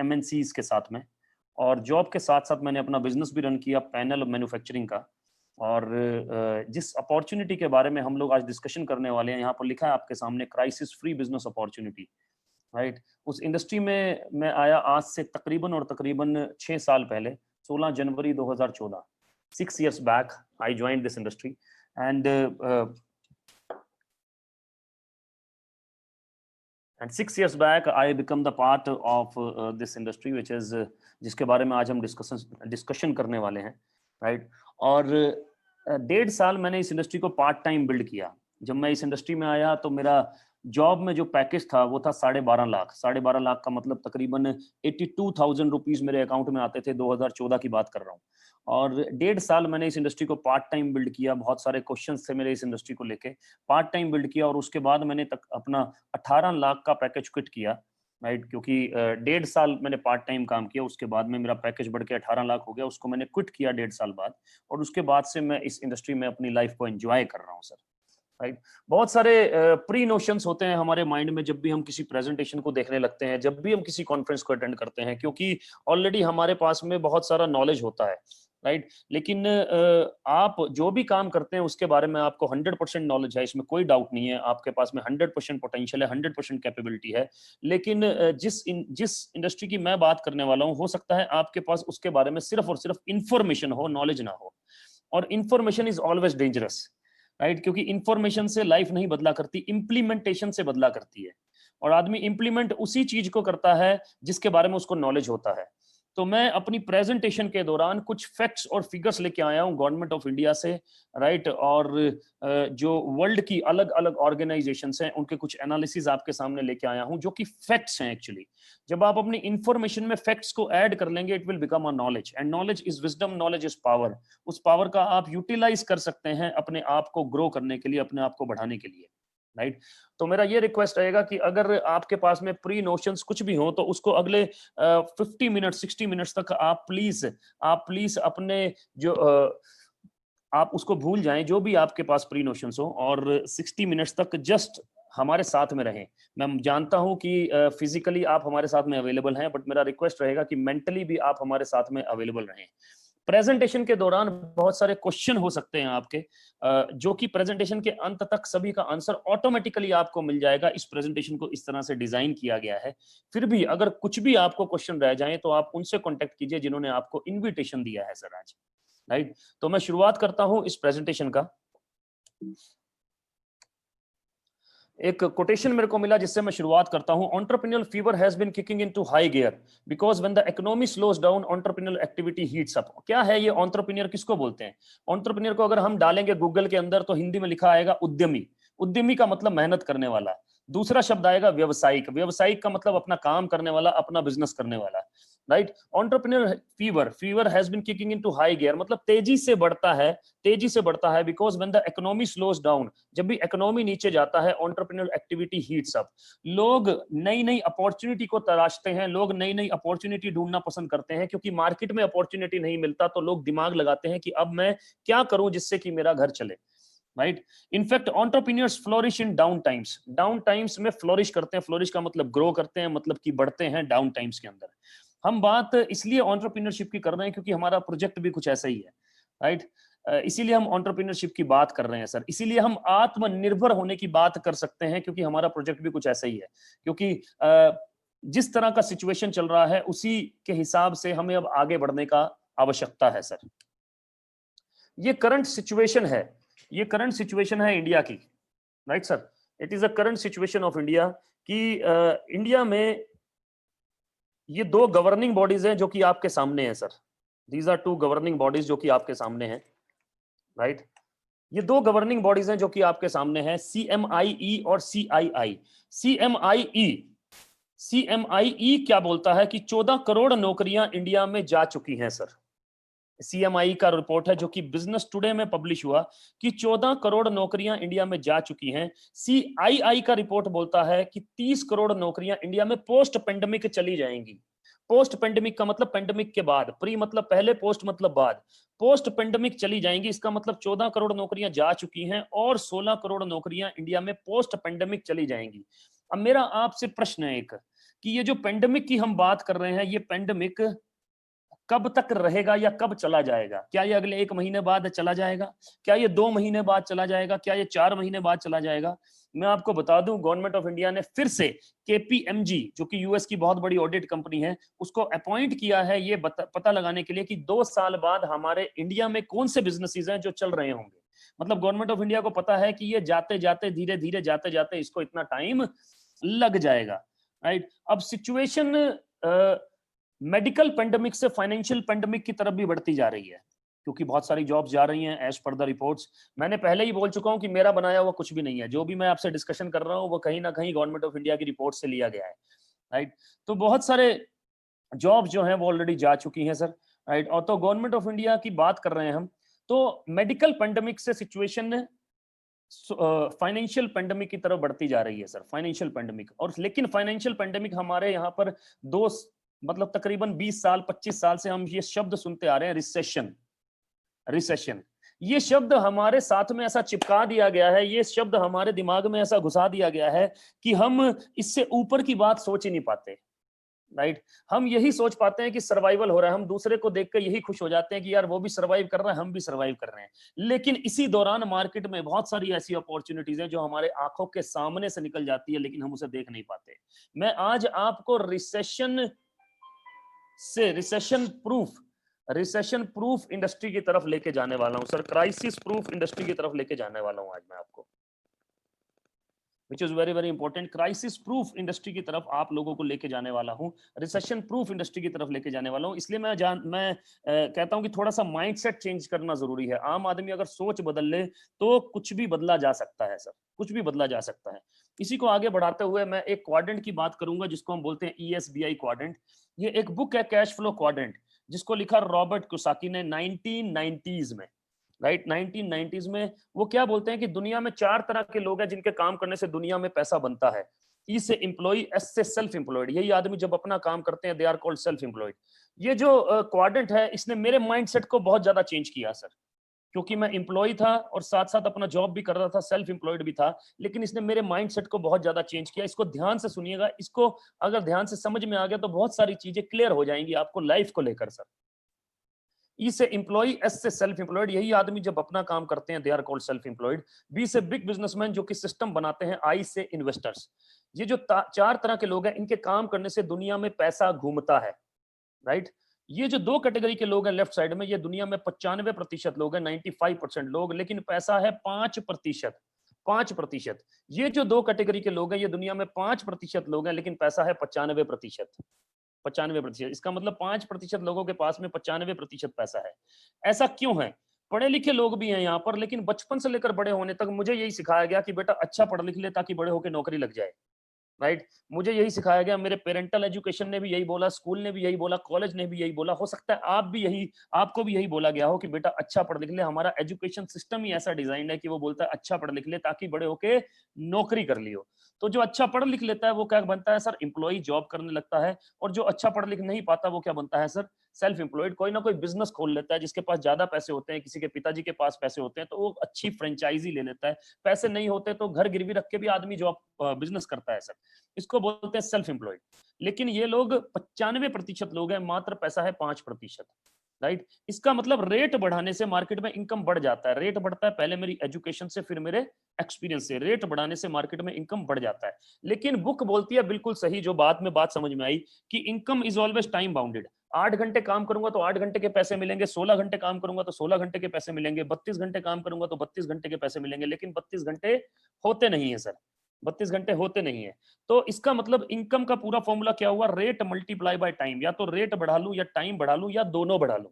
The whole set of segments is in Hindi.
एमएनसीज के साथ में, और जॉब के साथ साथ मैंने अपना बिजनेस भी रन किया पैनल मैन्युफैक्चरिंग का। और जिस अपॉर्चुनिटी के बारे में हम लोग आज डिस्कशन करने वाले हैं, यहाँ पर लिखा है आपके सामने, crisis free business opportunity, right. उस इंडस्ट्री में मैं आया आज से तकरीबन 6 साल पहले, 16 जनवरी 2014, 6 years back I joined this industry, and 6 years back I become the part of this industry which is जिसके बारे में आज हम डिस्कशन करने वाले हैं, राइट। और 1.5 साल मैंने इस इंडस्ट्री को पार्ट टाइम बिल्ड किया। जब मैं इस इंडस्ट्री में आया तो मेरा जॉब में जो पैकेज था वो था 12.5 लाख। 12.5 लाख का मतलब तकरीबन 82,000 रुपीज मेरे अकाउंट में आते थे। 2014 की बात कर रहा हूँ। और 1.5 साल मैंने इस इंडस्ट्री को पार्ट टाइम बिल्ड किया। बहुत सारे क्वेश्चंस थे मेरे इस इंडस्ट्री को लेके, पार्ट टाइम बिल्ड किया। और उसके बाद मैंने अपना 18 लाख का पैकेज क्विट किया, राइट। क्योंकि 1.5 साल मैंने पार्ट टाइम काम किया, उसके बाद में मेरा पैकेज बढ़ के 18 लाख हो गया। उसको मैंने क्विट किया 1.5 साल बाद, और उसके बाद से मैं इस इंडस्ट्री में अपनी लाइफ को एंजॉय कर रहा हूँ सर, राइट। बहुत सारे प्री नोशंस होते हैं हमारे माइंड में जब भी हम किसी प्रेजेंटेशन को देखने लगते हैं, जब भी हम किसी कॉन्फ्रेंस को अटेंड करते हैं, क्योंकि ऑलरेडी हमारे पास में बहुत सारा नॉलेज होता है, राइट। लेकिन आप जो भी काम करते हैं उसके बारे में आपको 100% नॉलेज है, इसमें कोई डाउट नहीं है। आपके पास में 100% पोटेंशियल है, 100% कैपेबिलिटी है। लेकिन जिस इंडस्ट्री की मैं बात करने वाला हूं, हो सकता है आपके पास उसके बारे में सिर्फ और सिर्फ इंफॉर्मेशन हो, नॉलेज ना हो। और information is always dangerous, right. क्योंकि इंफॉर्मेशन से लाइफ नहीं बदला करती, इंप्लीमेंटेशन से बदला करती है। और आदमी इंप्लीमेंट उसी चीज को करता है जिसके बारे में उसको नॉलेज होता है। तो मैं अपनी प्रेजेंटेशन के दौरान कुछ फैक्ट्स और फिगर्स लेके आया हूं गवर्नमेंट ऑफ इंडिया से, राइट। और जो वर्ल्ड की अलग अलग ऑर्गेनाइजेशंस हैं उनके कुछ एनालिसिस आपके सामने लेके आया हूं, जो कि फैक्ट्स हैं एक्चुअली। जब आप अपनी इंफॉर्मेशन में फैक्ट्स को ऐड कर लेंगे, it will become a knowledge, and knowledge is wisdom, knowledge is power. उस पावर का आप यूटिलाइज कर सकते हैं अपने आप को ग्रो करने के लिए, अपने आप को बढ़ाने के लिए, राइट। तो मेरा ये रिक्वेस्ट रहेगा कि अगर आपके पास में प्री नोशंस कुछ भी हो तो उसको अगले 50 मिनट 60 मिनट्स तक आप प्लीज अपने जो आप उसको भूल जाएं, जो भी आपके पास प्री नोशंस हो, और 60 मिनट्स तक जस्ट हमारे साथ में रहें। मैं जानता हूं कि फिजिकली आप हमारे साथ में अवेलेबल हैं, बट मेरा रिक्वेस्ट रहेगा कि मेंटली भी आप हमारे साथ में अवेलेबल रहें। प्रेजेंटेशन के दौरान बहुत सारे क्वेश्चन हो सकते हैं आपके, जो कि प्रेजेंटेशन के अंत तक सभी का आंसर ऑटोमेटिकली आपको मिल जाएगा। इस प्रेजेंटेशन को इस तरह से डिजाइन किया गया है। फिर भी अगर कुछ भी आपको क्वेश्चन रह जाए तो आप उनसे कॉन्टेक्ट कीजिए जिन्होंने आपको इन्विटेशन दिया है सर आज, राइट। तो मैं शुरुआत करता हूं इस प्रेजेंटेशन का। एक कोटेशन मेरे को मिला जिससे मैं शुरुआत करता हूं। Entrepreneurial fever has been kicking into high gear because when the economy slows down entrepreneurial activity heats up. क्या है ये एंटरप्रेन्योर, किसको बोलते हैं? एंटरप्रेन्योर को अगर हम डालेंगे गूगल के अंदर तो हिंदी में लिखा आएगा उद्यमी। उद्यमी का मतलब मेहनत करने वाला। दूसरा शब्द आएगा व्यवसायिक। व्यवसायिक का मतलब अपना काम करने वाला, अपना बिजनेस करने वाला, right. Entrepreneur fever has been kicking into high gear मतलब तेजी से बढ़ता है, तेजी से बढ़ता है। Because when the economy slows down, जब भी इकोनॉमी नीचे जाता है, एंटरप्रेन्योर एक्टिविटी हीट्स अप। लोग नई नई अपॉर्चुनिटी को तलाशते हैं, लोग नई नई अपॉर्चुनिटी ढूंढना पसंद करते हैं, क्योंकि मार्केट में अपॉर्चुनिटी नहीं मिलता तो लोग दिमाग लगाते हैं कि अब मैं क्या करूं जिससे कि मेरा घर चले, राइट। इनफैक्ट एंटरप्रेन्योर्स फ्लोरिश इन डाउन टाइम्स। डाउन टाइम्स में फ्लोरिश करते हैं। फ्लोरिश का मतलब ग्रो करते हैं, मतलब कि बढ़ते हैं डाउन टाइम्स के अंदर। हम बात इसलिए एंटरप्रेन्योरशिप की कर रहे हैं क्योंकि हमारा प्रोजेक्ट भी कुछ ऐसा ही है, राइट। इसीलिए हम एंटरप्रेन्योरशिप की बात कर रहे हैं सर। इसीलिए हम आत्मनिर्भर होने की बात कर सकते हैं क्योंकि हमारा प्रोजेक्ट भी कुछ ऐसा ही है। क्योंकि जिस तरह का सिचुएशन चल रहा है उसी के हिसाब से हमें अब आगे बढ़ने का आवश्यकता है सर। ये करंट सिचुएशन है, ये करंट सिचुएशन है इंडिया की, right sir. It is a current situation of India कि इंडिया में ये 2 गवर्निंग बॉडीज हैं जो कि आपके सामने हैं sir. These are 2 governing bodies जो कि आपके सामने हैं, राइट। ये 2 गवर्निंग बॉडीज हैं जो कि आपके सामने हैं, CMIE और CII। CMIE क्या बोलता है कि 14 करोड़ नौकरियां इंडिया में जा चुकी हैं सर। CMI का रिपोर्ट है जो कि बिजनेस टुडे में पब्लिश हुआ कि 14 करोड़ नौकरियां इंडिया में जा चुकी हैं। CII का रिपोर्ट बोलता है कि 30 करोड़ नौकरियां इंडिया में पोस्ट पेंडेमिक चली जाएंगी। पोस्ट पेंडेमिक का मतलब पेंडेमिक के बाद, प्री मतलब पहले, पोस्ट मतलब बाद। पोस्ट पेंडेमिक चली जाएंगी, इसका मतलब 14 करोड़ नौकरियां जा चुकी हैं और 16 करोड़ नौकरियां इंडिया में पोस्ट पेंडेमिक चली जाएंगी। अब मेरा आपसे प्रश्न है एक कि ये जो पेंडेमिक की हम बात कर रहे हैं, ये पेंडेमिक कब तक रहेगा या कब चला जाएगा? क्या ये अगले 1 महीने बाद चला जाएगा? क्या ये 2 महीने बाद चला जाएगा? क्या ये 4 महीने बाद चला जाएगा? मैं आपको बता दूं, गवर्नमेंट ऑफ इंडिया ने फिर से केपीएमजी, जो कि यूएस की बहुत बड़ी ऑडिट कंपनी है, उसको अपॉइंट किया है ये पता लगाने के लिए कि 2 साल बाद हमारे इंडिया में कौन से बिजनेसेस हैं जो चल रहे होंगे। मतलब गवर्नमेंट ऑफ इंडिया को पता है कि ये जाते जाते, धीरे धीरे जाते जाते इसको इतना टाइम लग जाएगा, राइट? अब सिचुएशन मेडिकल पेंडेमिक से फाइनेंशियल पेंडेमिक की तरफ भी बढ़ती जा रही है, क्योंकि बहुत सारी जॉब्स जा रही हैं एज पर द रिपोर्ट्स। मैंने पहले ही बोल चुका हूं कि मेरा बनाया हुआ कुछ भी नहीं है, जो भी मैं आपसे डिस्कशन कर रहा हूं वो कहीं ना कहीं गवर्नमेंट ऑफ इंडिया की रिपोर्ट से लिया गया है, राइट? तो बहुत सारे जॉब जो हैं वो ऑलरेडी जा चुकी हैं सर, राइट? और तो गवर्नमेंट ऑफ इंडिया की बात कर रहे हैं हम, तो मेडिकल पेंडेमिक से सिचुएशन फाइनेंशियल पेंडेमिक की तरफ बढ़ती जा रही है सर, फाइनेंशियल पेंडेमिक। और लेकिन फाइनेंशियल पेंडेमिक हमारे यहाँ पर दो, मतलब तकरीबन 20 साल 25 साल से हम ये शब्द सुनते आ रहे हैं, रिसेशन। रिसेशन, ये शब्द हमारे साथ में ऐसा चिपका दिया गया है, ये शब्द हमारे दिमाग में ऐसा घुसा दिया गया है कि हम इससे ऊपर की बात सोच ही नहीं पाते, राइट? हम यही सोच पाते हैं कि सर्वाइवल हो रहा है, हम दूसरे को देखकर यही खुश हो जाते हैं कि यार वो भी सर्वाइव कर रहा है, हम भी सर्वाइव कर रहे हैं। लेकिन इसी दौरान मार्केट में बहुत सारी ऐसी अपॉर्चुनिटीज हैं जो हमारे आंखों के सामने से निकल जाती है, लेकिन हम उसे देख नहीं पाते। मैं आज आपको रिसेशन से रिसेशन प्रूफ इंडस्ट्री की तरफ लेके जाने वाला हूं सर, क्राइसिस प्रूफ इंडस्ट्री की तरफ लेके जाने वाला हूं आज मैं आपको, which is very very important. Crisis proof industry की तरफ आप लोगों को लेके जाने वाला हूं, रिसेशन प्रूफ इंडस्ट्री की तरफ लेके जाने वाला हूं। इसलिए मैं कहता हूं कि थोड़ा सा माइंडसेट चेंज करना जरूरी है। आम आदमी अगर सोच बदल ले तो कुछ भी बदला जा सकता है सर, कुछ भी बदला जा सकता है। इसी को आगे बढ़ाते हुए मैं एक क्वाड्रेंट की बात करूंगा जिसको हम बोलते हैं ESBI क्वाड्रेंट। ये एक बुक है, कैश फ्लो क्वाड्रेंट, जिसको लिखा रॉबर्ट कुसाकी ने 1990s में, राइट? 1990s में वो क्या बोलते हैं कि दुनिया में 4 तरह के लोग हैं जिनके काम करने से दुनिया में पैसा बनता है। ई से एम्प्लॉय, एस से सेल्फ एम्प्लॉयड। यही आदमी जब अपना काम करते हैं they are called self employed. ये जो क्वाड्रेंट है इसने मेरे माइंडसेट को बहुत ज्यादा चेंज किया सर, क्योंकि मैं एम्प्लॉय था और साथ साथ अपना जॉब भी कर रहा था, सेल्फ एम्प्लॉयड भी था, लेकिन इसने मेरे माइंडसेट को बहुत ज्यादा चेंज किया। इसको ध्यान से सुनिएगा, इसको अगर ध्यान से समझ में आ गया तो बहुत सारी चीजें क्लियर हो जाएंगी आपको लाइफ को लेकर सर। ई से एम्प्लॉय, एस से सेल्फ एम्प्लॉयड। यही आदमी जब अपना काम करते हैं they are called self employed. B से बिग बिजनेसमैन जो कि सिस्टम बनाते हैं। आई से इन्वेस्टर्स। ये जो 4 तरह के लोग हैं इनके काम करने से दुनिया में पैसा घूमता है, राइट? ये जो 2 कैटेगरी के लोग हैं लेफ्ट साइड में, ये दुनिया में 95% लोग हैं, 95% लोग, लेकिन पैसा है 5%। 5%। ये जो 2 कैटेगरी के लोग हैं ये दुनिया में 5% लोग हैं, लेकिन पैसा है 95%। 95%। इसका मतलब 5% लोगों के पास में 95% पैसा है। ऐसा क्यों है? पढ़े लिखे लोग भी हैं यहाँ पर, लेकिन बचपन से लेकर बड़े होने तक मुझे यही सिखाया गया कि बेटा अच्छा पढ़ लिख ले ताकि बड़े होकर नौकरी लग जाए, राइट? मुझे यही सिखाया गया, मेरे पेरेंटल एजुकेशन ने भी यही बोला, स्कूल ने भी यही बोला, कॉलेज ने भी यही बोला। हो सकता है आपको भी यही बोला गया हो कि बेटा अच्छा पढ़ लिख ले। हमारा एजुकेशन सिस्टम ही ऐसा डिजाइन है कि वो बोलता है अच्छा पढ़ लिख ले ताकि बड़े होके नौकरी कर लियो। तो जो अच्छा पढ़ लिख लेता है वो क्या बनता है सर? एम्प्लॉय, जॉब करने लगता है। और जो अच्छा पढ़ लिख नहीं पाता वो क्या बनता है सर? Self employed. कोई ना कोई बिजनेस खोल लेता है, जिसके पास ज्यादा पैसे होते हैं, किसी के पिताजी के पास पैसे होते हैं तो वो अच्छी फ्रेंचाइजी ले लेता है। पैसे नहीं होते तो घर गिरवी रख के भी आदमी जॉब बिजनेस करता है सर। इसको बोलते हैं सेल्फ एम्प्लॉयड। लेकिन ये लोग 95% लोग हैं, मात्र पैसा है 5%, राइट? इसका मतलब रेट बढ़ाने से मार्केट में इनकम बढ़ जाता है। रेट बढ़ता है पहले मेरी एजुकेशन से, फिर मेरे एक्सपीरियंस से। रेट बढ़ाने से मार्केट में इनकम बढ़ जाता है। लेकिन बुक बोलती है बिल्कुल सही, जो बात में बात समझ में आई, कि income is always time bounded. 8 घंटे काम करूंगा तो 8 घंटे के पैसे मिलेंगे, 16 घंटे काम करूंगा तो 16 घंटे के पैसे मिलेंगे, 32 घंटे काम करूंगा तो 32 घंटे के पैसे मिलेंगे। लेकिन 32 घंटे होते नहीं है सर, 32 घंटे होते नहीं है। तो इसका मतलब इनकम का पूरा फॉर्मूला क्या हुआ? Rate multiply by time. या तो रेट बढ़ा लूं या टाइम बढ़ा लूं या दोनों बढ़ा लूं।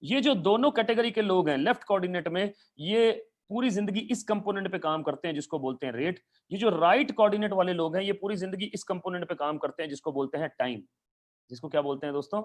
ये जो दोनों कैटेगरी के लोग हैं लेफ्ट कोऑर्डिनेट में, ये पूरी जिंदगी इस कंपोनेंट पे काम करते हैं जिसको बोलते हैं रेट। ये जो राइट कोऑर्डिनेट वाले लोग हैं ये पूरी जिंदगी इस कंपोनेंट पे काम करते हैं जिसको बोलते हैं टाइम। जिसको क्या बोलते हैं दोस्तों?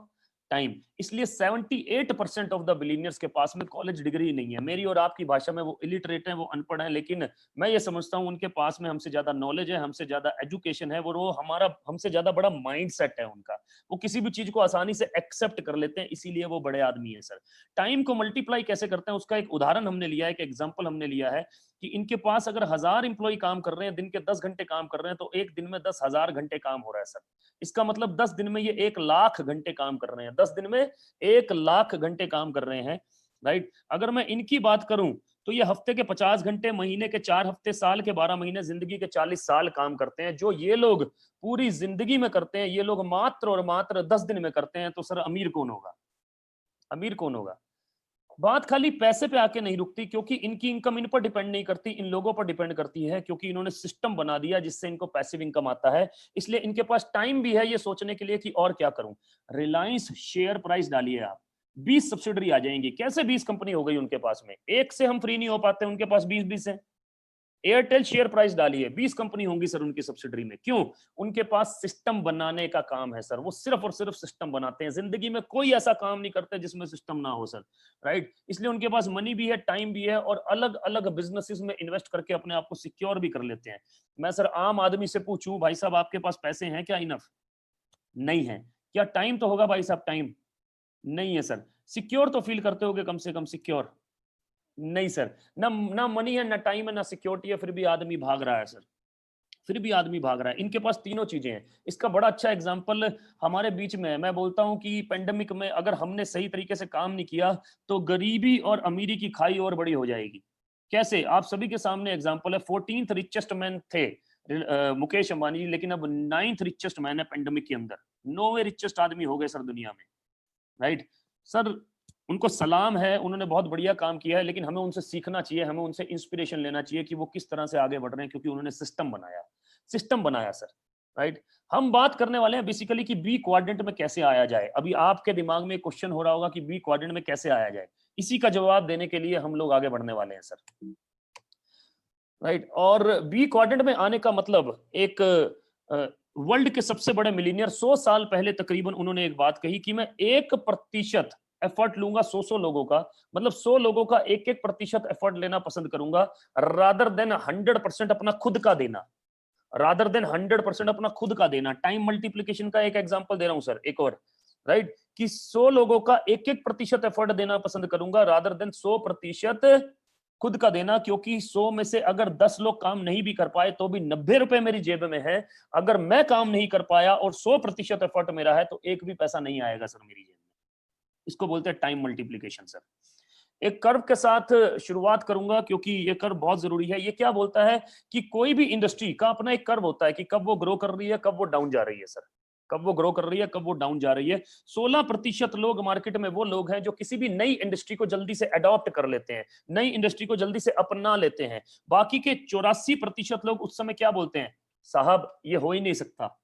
टाइम। इसलिए 78% ऑफ द बिलीनियर्स के पास में कॉलेज डिग्री नहीं है। मेरी और आपकी भाषा में वो इलिटरेट है, वो अनपढ़ है, लेकिन मैं ये समझता हूँ उनके पास में हमसे ज्यादा नॉलेज है, हमसे ज्यादा एजुकेशन है, वो हमारा हमसे ज्यादा बड़ा माइंड सेट है उनका। वो किसी भी चीज को आसानी से एक्सेप्ट कर लेते हैं, इसीलिए वो बड़े आदमी है सर। टाइम को मल्टीप्लाई कैसे करते हैं उसका एक उदाहरण हमने लिया है, एक एग्जाम्पल हमने लिया है। कि इनके पास अगर 1000 एम्प्लॉय काम कर रहे हैं, दिन के 10 घंटे काम कर रहे हैं, तो एक दिन में 10,000 घंटे काम हो रहा है सर। इसका मतलब 10 दिन में ये 1 लाख घंटे काम कर रहे हैं, 10 दिन में 1 लाख घंटे काम कर रहे हैं, राइट। अगर मैं इनकी बात करूं तो ये हफ्ते के 50 घंटे, महीने के 4 हफ्ते, साल के 12 महीने, जिंदगी के 40 साल काम करते हैं। जो ये लोग पूरी जिंदगी में करते हैं, ये लोग मात्र और मात्र 10 दिन में करते हैं। तो सर अमीर कौन होगा? अमीर कौन होगा? बात खाली पैसे पे आके नहीं रुकती, क्योंकि इनकी इनकम इन पर डिपेंड नहीं करती, इन लोगों पर डिपेंड करती है, क्योंकि इन्होंने सिस्टम बना दिया जिससे इनको पैसिव इनकम आता है। इसलिए इनके पास टाइम भी है ये सोचने के लिए कि और क्या करूं। रिलायंस शेयर प्राइस डालिए आप, 20 सब्सिडरी आ जाएंगी। कैसे 20 कंपनी हो गई उनके पास में? एक से हम फ्री नहीं हो पाते, उनके पास 20-20 है। एयरटेल शेयर प्राइस डालिए, 20 कंपनी होंगी सर उनकी सब्सिडरी में। क्यों? उनके पास सिस्टम बनाने का काम है सर। वो सिर्फ और सिर्फ सिस्टम बनाते हैं, जिंदगी में कोई ऐसा काम नहीं करते जिसमें सिस्टम ना हो सर, राइट। इसलिए उनके पास मनी भी है, टाइम भी है, और अलग अलग बिजनेसेस में इन्वेस्ट करके अपने आप को सिक्योर भी कर लेते हैं। मैं सर आम आदमी से पूछूं, भाई साहब आपके पास पैसे हैं क्या? इनफ नहीं है। क्या टाइम तो होगा भाई साहब? टाइम नहीं है सर। सिक्योर तो फील करते होगे कम से कम? सिक्योर नहीं सर। ना ना मनी है, ना टाइम है, ना सिक्योरिटी है, फिर भी आदमी भाग रहा है सर। फिर भी आदमी भाग रहा है। इनके पास तीनों चीजें हैं। इसका बड़ा अच्छा एग्जांपल हमारे बीच में है। मैं बोलता हूं कि पेंडेमिक में अगर हमने सही तरीके से काम नहीं किया तो गरीबी और अमीरी की खाई और बड़ी हो जाएगी। कैसे? आप सभी के सामने एग्जांपल है। 14th रिचेस्ट मैन थे मुकेश अंबानी जी, लेकिन अब 9th रिचेस्ट मैन है पेंडेमिक के अंदर। 9वें रिचेस्ट आदमी हो गए सर दुनिया में, राइट। सर उनको सलाम है, उन्होंने बहुत बढ़िया काम किया है, लेकिन हमें उनसे सीखना चाहिए, हमें उनसे इंस्पिरेशन लेना चाहिए कि वो किस तरह से आगे बढ़ रहे हैं, क्योंकि उन्होंने सिस्टम बनाया सर, राइट। हम बात करने वाले हैं बेसिकली कि बी क्वाड्रेंट में कैसे आया जाए। अभी आपके दिमाग में क्वेश्चन हो रहा होगा कि बी क्वाड्रेंट में कैसे आया जाए। इसी का जवाब देने के लिए हम लोग आगे बढ़ने वाले हैं सर, राइट। और बी क्वाड्रेंट में आने का मतलब, एक वर्ल्ड के सबसे बड़े मिलीनियर 100 साल पहले तकरीबन उन्होंने एक बात कही कि मैं 1% एफर्ट लूंगा 100 लोगों का, मतलब 100 लोगों का 1% एफर्ट लेना पसंद करूंगा, रादर देन 100% अपना खुद का देना, रादर देन 100% अपना खुद का देना। टाइम मल्टीप्लीकेशन का एक एग्जांपल दे रहा हूं सर, एक और, राइट, कि 100 लोगों का 1% एफर्ट देना पसंद करूंगा, रादर देन 100% खुद का देना। क्योंकि 100 में से अगर 10 लोग काम नहीं भी कर पाए तो भी 90 रुपए मेरी जेब में है। अगर मैं काम नहीं कर पाया और 100% एफर्ट मेरा है तो एक भी पैसा नहीं आएगा सर मेरी जेब में। इसको बोलते हैं टाइम मल्टीप्लीकेशन सर। एक कर्व के साथ शुरुआत करूंगा क्योंकि ये कर्व बहुत जरूरी है। ये क्या बोलता है कि कोई भी इंडस्ट्री का अपना एक कर्व होता है कि कब वो ग्रो कर रही है, कब वो डाउन जा रही है सर, कब वो ग्रो कर रही है, कब वो डाउन जा रही है। 16% लोग मार्केट में वो लोग हैं जो किसी भी नई इंडस्ट्री को जल्दी से अडॉप्ट कर लेते हैं, नई इंडस्ट्री को जल्दी से अपना लेते हैं। बाकी के 84% लोग उस समय क्या बोलते हैं, साहब ये हो ही नहीं सकता,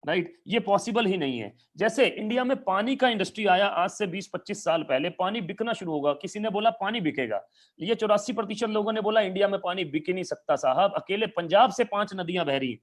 राइट, ये पॉसिबल ही नहीं है। जैसे इंडिया में पानी का इंडस्ट्री आया आज से 20-25 साल पहले, पानी बिकना शुरू होगा, किसी ने बोला पानी बिकेगा। ये 84% लोगों ने बोला इंडिया में पानी बिक ही नहीं सकता साहब, अकेले पंजाब से 5 नदियां बह रही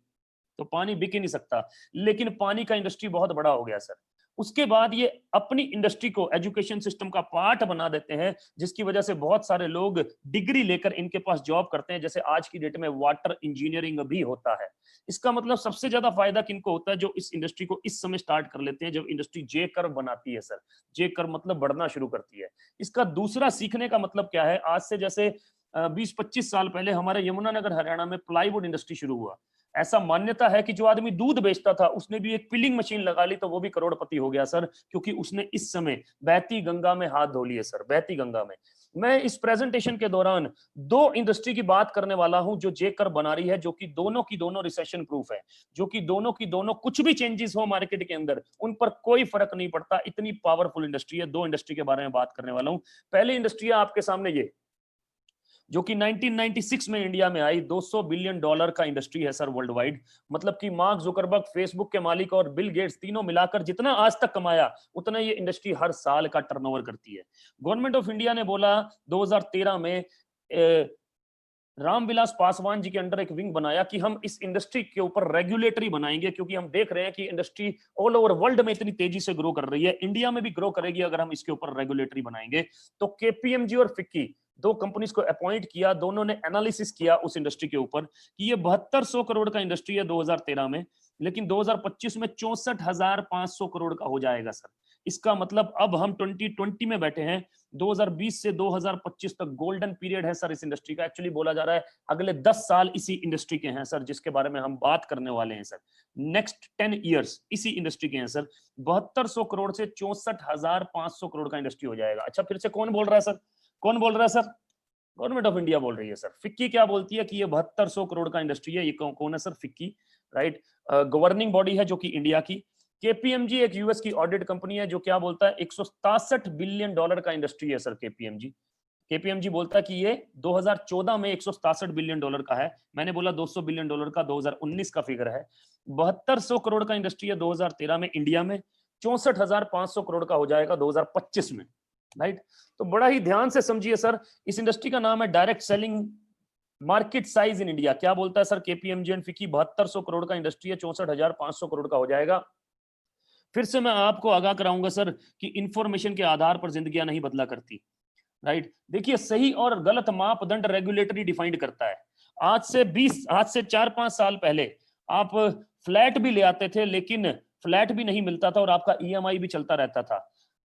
तो पानी बिक ही नहीं सकता। लेकिन पानी का इंडस्ट्री बहुत बड़ा हो गया सर। उसके बाद ये अपनी इंडस्ट्री को एजुकेशन सिस्टम का पार्ट बना देते हैं, जिसकी वजह से बहुत सारे लोग डिग्री लेकर इनके पास जॉब करते हैं। जैसे आज की डेट में वाटर इंजीनियरिंग भी होता है। इसका मतलब सबसे ज्यादा फायदा किनको होता है, जो इस इंडस्ट्री को इस समय स्टार्ट कर लेते हैं, जब इंडस्ट्री जे कर्व बनाती है सर। जे कर्व मतलब बढ़ना शुरू करती है। इसका दूसरा सीखने का मतलब क्या है, आज से जैसे 20-25 साल पहले हमारे यमुनानगर हरियाणा में प्लाईवुड इंडस्ट्री शुरू हुआ। ऐसा मान्यता है कि जो आदमी दूध बेचता था उसने भी एक पिलिंग मशीन लगा ली तो वो भी करोड़पति हो गया सर, क्योंकि उसने इस समय बहती गंगा में हाथ धो लिए सर, बहती गंगा में। मैं इस प्रेजेंटेशन के दौरान 2 इंडस्ट्री की बात करने वाला हूं जो जे कर्व बना रही है, जो कि दोनों की दोनों रिसेशन प्रूफ है, जो कि दोनों की दोनों कुछ भी चेंजेस हो मार्केट के अंदर उन पर कोई फर्क नहीं पड़ता, इतनी पावरफुल इंडस्ट्री है। 2 इंडस्ट्री के बारे में बात करने वाला हूं। पहली इंडस्ट्री है आपके सामने ये, जो कि 1996 में इंडिया में आई। $200 बिलियन का इंडस्ट्री है सर वर्ल्ड वाइड। मतलब कि मार्क जुकरबर्ग, फेसबुक के मालिक, और बिल गेट्स तीनों मिलाकर जितना आज तक कमाया उतना ये इंडस्ट्री हर साल का टर्नओवर करती है। गवर्नमेंट ऑफ इंडिया ने बोला 2013 में रामविलास पासवान जी के अंडर एक विंग बनाया कि हम इस इंडस्ट्री के ऊपर रेगुलेटरी बनाएंगे, क्योंकि हम देख रहे हैं कि इंडस्ट्री ऑल ओवर वर्ल्ड में इतनी तेजी से ग्रो कर रही है, इंडिया में भी ग्रो करेगी अगर हम इसके ऊपर रेगुलेटरी बनाएंगे। तो केपीएमजी और फिक्की दो कंपनीज को अपॉइंट किया, दोनों ने एनालिसिस किया उस इंडस्ट्री के ऊपर कि ये 7200 करोड़ का इंडस्ट्री है 2013 में, लेकिन 2025 में 64,500 करोड़ का हो जाएगा सर। इसका मतलब अब हम 2020 में बैठे हैं, 2020 से 2025 तक गोल्डन पीरियड है सर इस इंडस्ट्री का। एक्चुअली बोला जा रहा है अगले 10 साल इसी इंडस्ट्री के हैं सर, जिसके बारे में हम बात करने वाले हैं सर। नेक्स्ट 10 ईयर्स इसी इंडस्ट्री के हैं सर। 7200 करोड़ से 64,500 करोड़ का इंडस्ट्री हो जाएगा। अच्छा, फिर से कौन बोल रहा है सर? कौन बोल रहा है सर? गवर्नमेंट ऑफ इंडिया बोल रही है सर। फिक्की क्या बोलती है कि ये 7200 करोड़ का इंडस्ट्री है। ये कौन है sir? FICCI, right. Governing body है जो कि इंडिया की। केपीएमजी एक यूएस की ऑडिट कंपनी है जो क्या बोलता है 167 बिलियन डॉलर का इंडस्ट्री है सर केपीएमजी। केपीएमजी बोलता है कि ये 2014 में 167 बिलियन डॉलर का है। मैंने बोला 200 बिलियन डॉलर का 2019 का फिगर है। 7200 करोड़ का इंडस्ट्री है 2013 में इंडिया में, 64,500 करोड़ का हो जाएगा 2025 में, राइट। तो बड़ा ही ध्यान से समझिए सर, इस इंडस्ट्री का नाम है direct selling market size in India. क्या बोलता है sir KPMG and FICCI? 7200 crore का इंडस्ट्री है, 64,500 करोड़ का हो जाएगा। फिर से मैं आपको आगाह कराऊंगा सर कि इंफॉर्मेशन के आधार पर जिंदगियां नहीं बदला करती, राइट। देखिए, सही और गलत मापदंड रेगुलेटरी डिफाइंड करता है। आज से 4-5 साल पहले आप फ्लैट भी ले आते थे, लेकिन फ्लैट भी नहीं मिलता था और आपका ईएमआई भी चलता रहता था।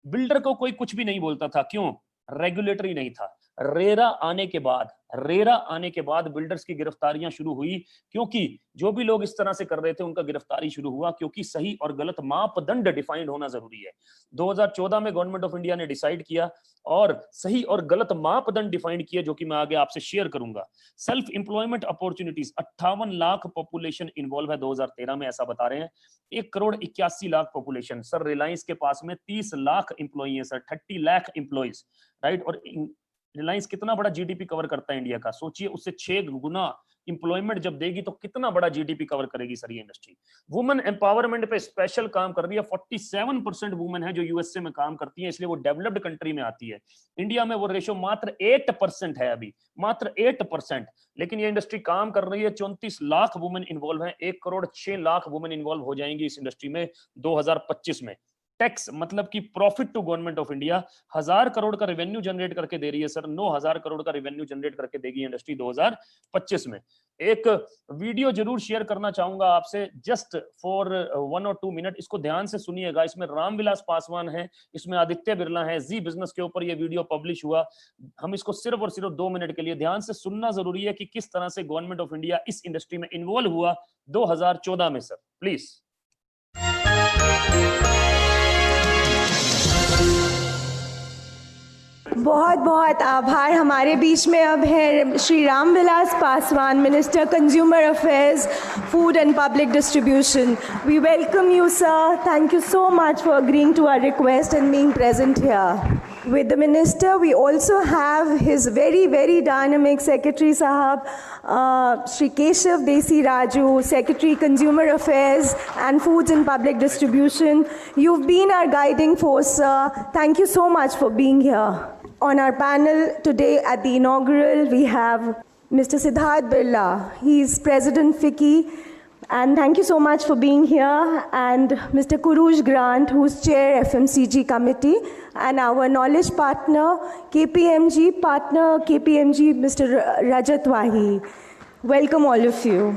बिल्डर को कोई कुछ भी नहीं बोलता था, क्यों? रेगुलेटरी नहीं था। रेरा आने के बाद बिल्डर्स की गिरफ्तारियां शुरू हुई, क्योंकि जो भी लोग इस तरह से कर रहे थे उनका गिरफ्तारी शुरू हुआ, क्योंकि सही और गलत मापदंड डिफाइंड होना जरूरी है। 2014 में गवर्नमेंट ऑफ इंडिया ने डिसाइड किया और सही और गलत मापदंड डिफाइंड किए, जो कि मैं आगे आपसे शेयर करूंगा। Self employment opportunities, 58 lakh population involve है 2013 में, ऐसा बता रहे हैं। 1,81,00,000 पॉपुलेशन सर। रिलायंस के पास में 30 लाख इंप्लॉई है सर, 30 लाख इंप्लॉइज, राइट। और रिलायंस कितना बड़ा जीडीपी कवर करता है इंडिया का, सोचिए। उससे 6 गुना इंप्लॉयमेंट जब देगी तो कितना बड़ा जीडीपी कवर करेगी सर ये इंडस्ट्री। वुमेन एम्पावरमेंट पे स्पेशल काम कर रही है। 47% वुमेन है जो यूएसए में काम करती है, इसलिए वो डेवलप्ड कंट्री में आती है। इंडिया में वो रेशो मात्र 8% है अभी, मात्र 8%। लेकिन ये इंडस्ट्री काम कर रही है। 34 लाख वुमेन इन्वॉल्व है, 1,06,00,000 वुमेन इन्वॉल्व हो जाएंगी इस इंडस्ट्री में 2025 में। टैक्स मतलब कि profit to government of India 1000 crore का रेवेन्यू जनरेट करके दे रही है सर। 9,000 करोड़ का रेवेन्यू जनरेट करके देगी इंडस्ट्री 2025 में। एक वीडियो जरूर शेयर करना चाहूंगा आपसे, जस्ट फॉर 1 और 2 मिनट। इसको ध्यान से सुनिएगा। इसमें रामविलास पासवान है, इसमें आदित्य बिरला है। जी बिजनेस के ऊपर ये वीडियो पब्लिश हुआ। हम इसको सिर्फ और सिर्फ 2 मिनट के लिए ध्यान से सुनना जरूरी है कि किस तरह से गवर्नमेंट ऑफ इंडिया इस इंडस्ट्री में इन्वॉल्व हुआ 2014 में सर, प्लीज। बहुत बहुत आभार। हमारे बीच में अब है Shri Ramvilas Paswan, minister consumer affairs, food and public distribution. We welcome you, sir. Thank you so much for agreeing to our request and being present here. With the Minister, we also have his very, very dynamic Secretary Sahab, Shri Keshav Desi Raju, Secretary Consumer Affairs and Foods and Public Distribution. You've been our guiding force, sir. Thank you so much for being here. On our panel today at the inaugural, we have Mr. Siddharth Birla. He's President FICCI. And thank you so much for being here. And Mr. Kurush Grant, who's Chair FMCG Committee, and our knowledge partner, KPMG partner, KPMG, Mr. Rajat Wahi. Welcome all of you.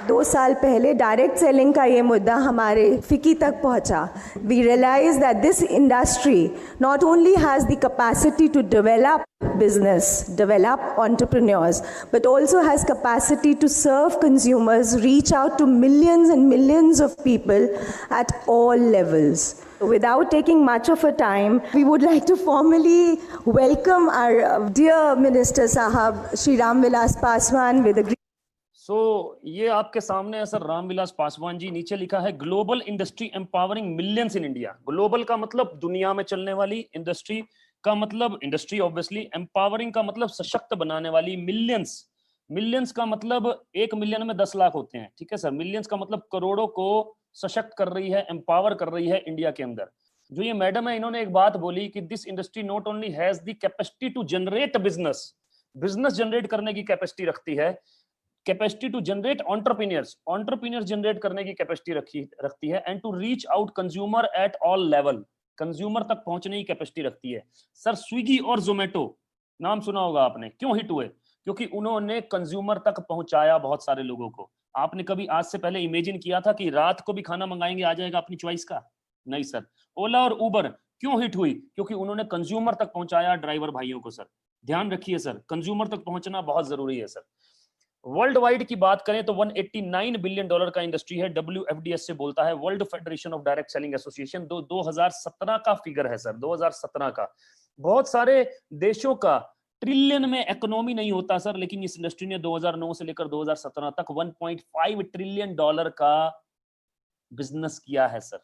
2 साल पहले डायरेक्ट सेलिंग का ये मुद्दा हमारे फिकी तक पहुंचा. We realized that this industry not only has the capacity to develop business, develop entrepreneurs, but also has capacity to serve consumers, reach out to millions and millions of people at all levels. Without taking much of a time, we would like to formally welcome our dear Minister Sahab, Shri Ramvilas Paswan, with a ये आपके सामने है सर रामविलास पासवान जी। नीचे लिखा है global industry empowering millions in India. Global का मतलब दुनिया में चलने वाली, इंडस्ट्री का मतलब इंडस्ट्री ऑब्वियसली, एम्पावरिंग का मतलब सशक्त बनाने वाली, मिलियंस, मिलियंस का मतलब 1 मिलियन में 10 लाख होते हैं, ठीक है सर। मिलियंस का मतलब करोड़ों को सशक्त कर रही है, एम्पावर कर रही है इंडिया के अंदर। जो ये मैडम है, इन्होंने एक बात बोली कि this industry not only has the capacity to generate business, business generate करने की कैपेसिटी रखती है, capacity to generate entrepreneurs generate करने की कैपेसिटी रखती है, and to reach out consumer at all level, consumer तक पहुंचने की कैपेसिटी रखती है सर। स्विगी और जोमेटो नाम सुना होगा आपने। क्यों हिट हुए? क्योंकि उन्होंने कंज्यूमर तक पहुंचाया बहुत सारे लोगों को। आपने कभी आज से पहले इमेजिन किया था कि रात को भी खाना मंगाएंगे आ जाएगा अपनी चॉइस का? नहीं सर। ओला और उबर क्यों हिट हुई? क्योंकि उन्होंने कंज्यूमर तक पहुंचाया ड्राइवर भाइयों को सर। ध्यान रखिए सर, कंज्यूमर तक पहुंचना बहुत जरूरी है सर। वर्ल्ड वाइड की बात करें तो 189 बिलियन डॉलर का इंडस्ट्री है, WFDS से बोलता है, world federation of direct selling association. 2017 का फिगर है सर, 2017 का। बहुत सारे देशों का ट्रिलियन में इकोनॉमी नहीं होता सर, लेकिन इस इंडस्ट्री ने 2009 से लेकर 2017 तक 1.5 ट्रिलियन डॉलर का बिजनेस किया है sir,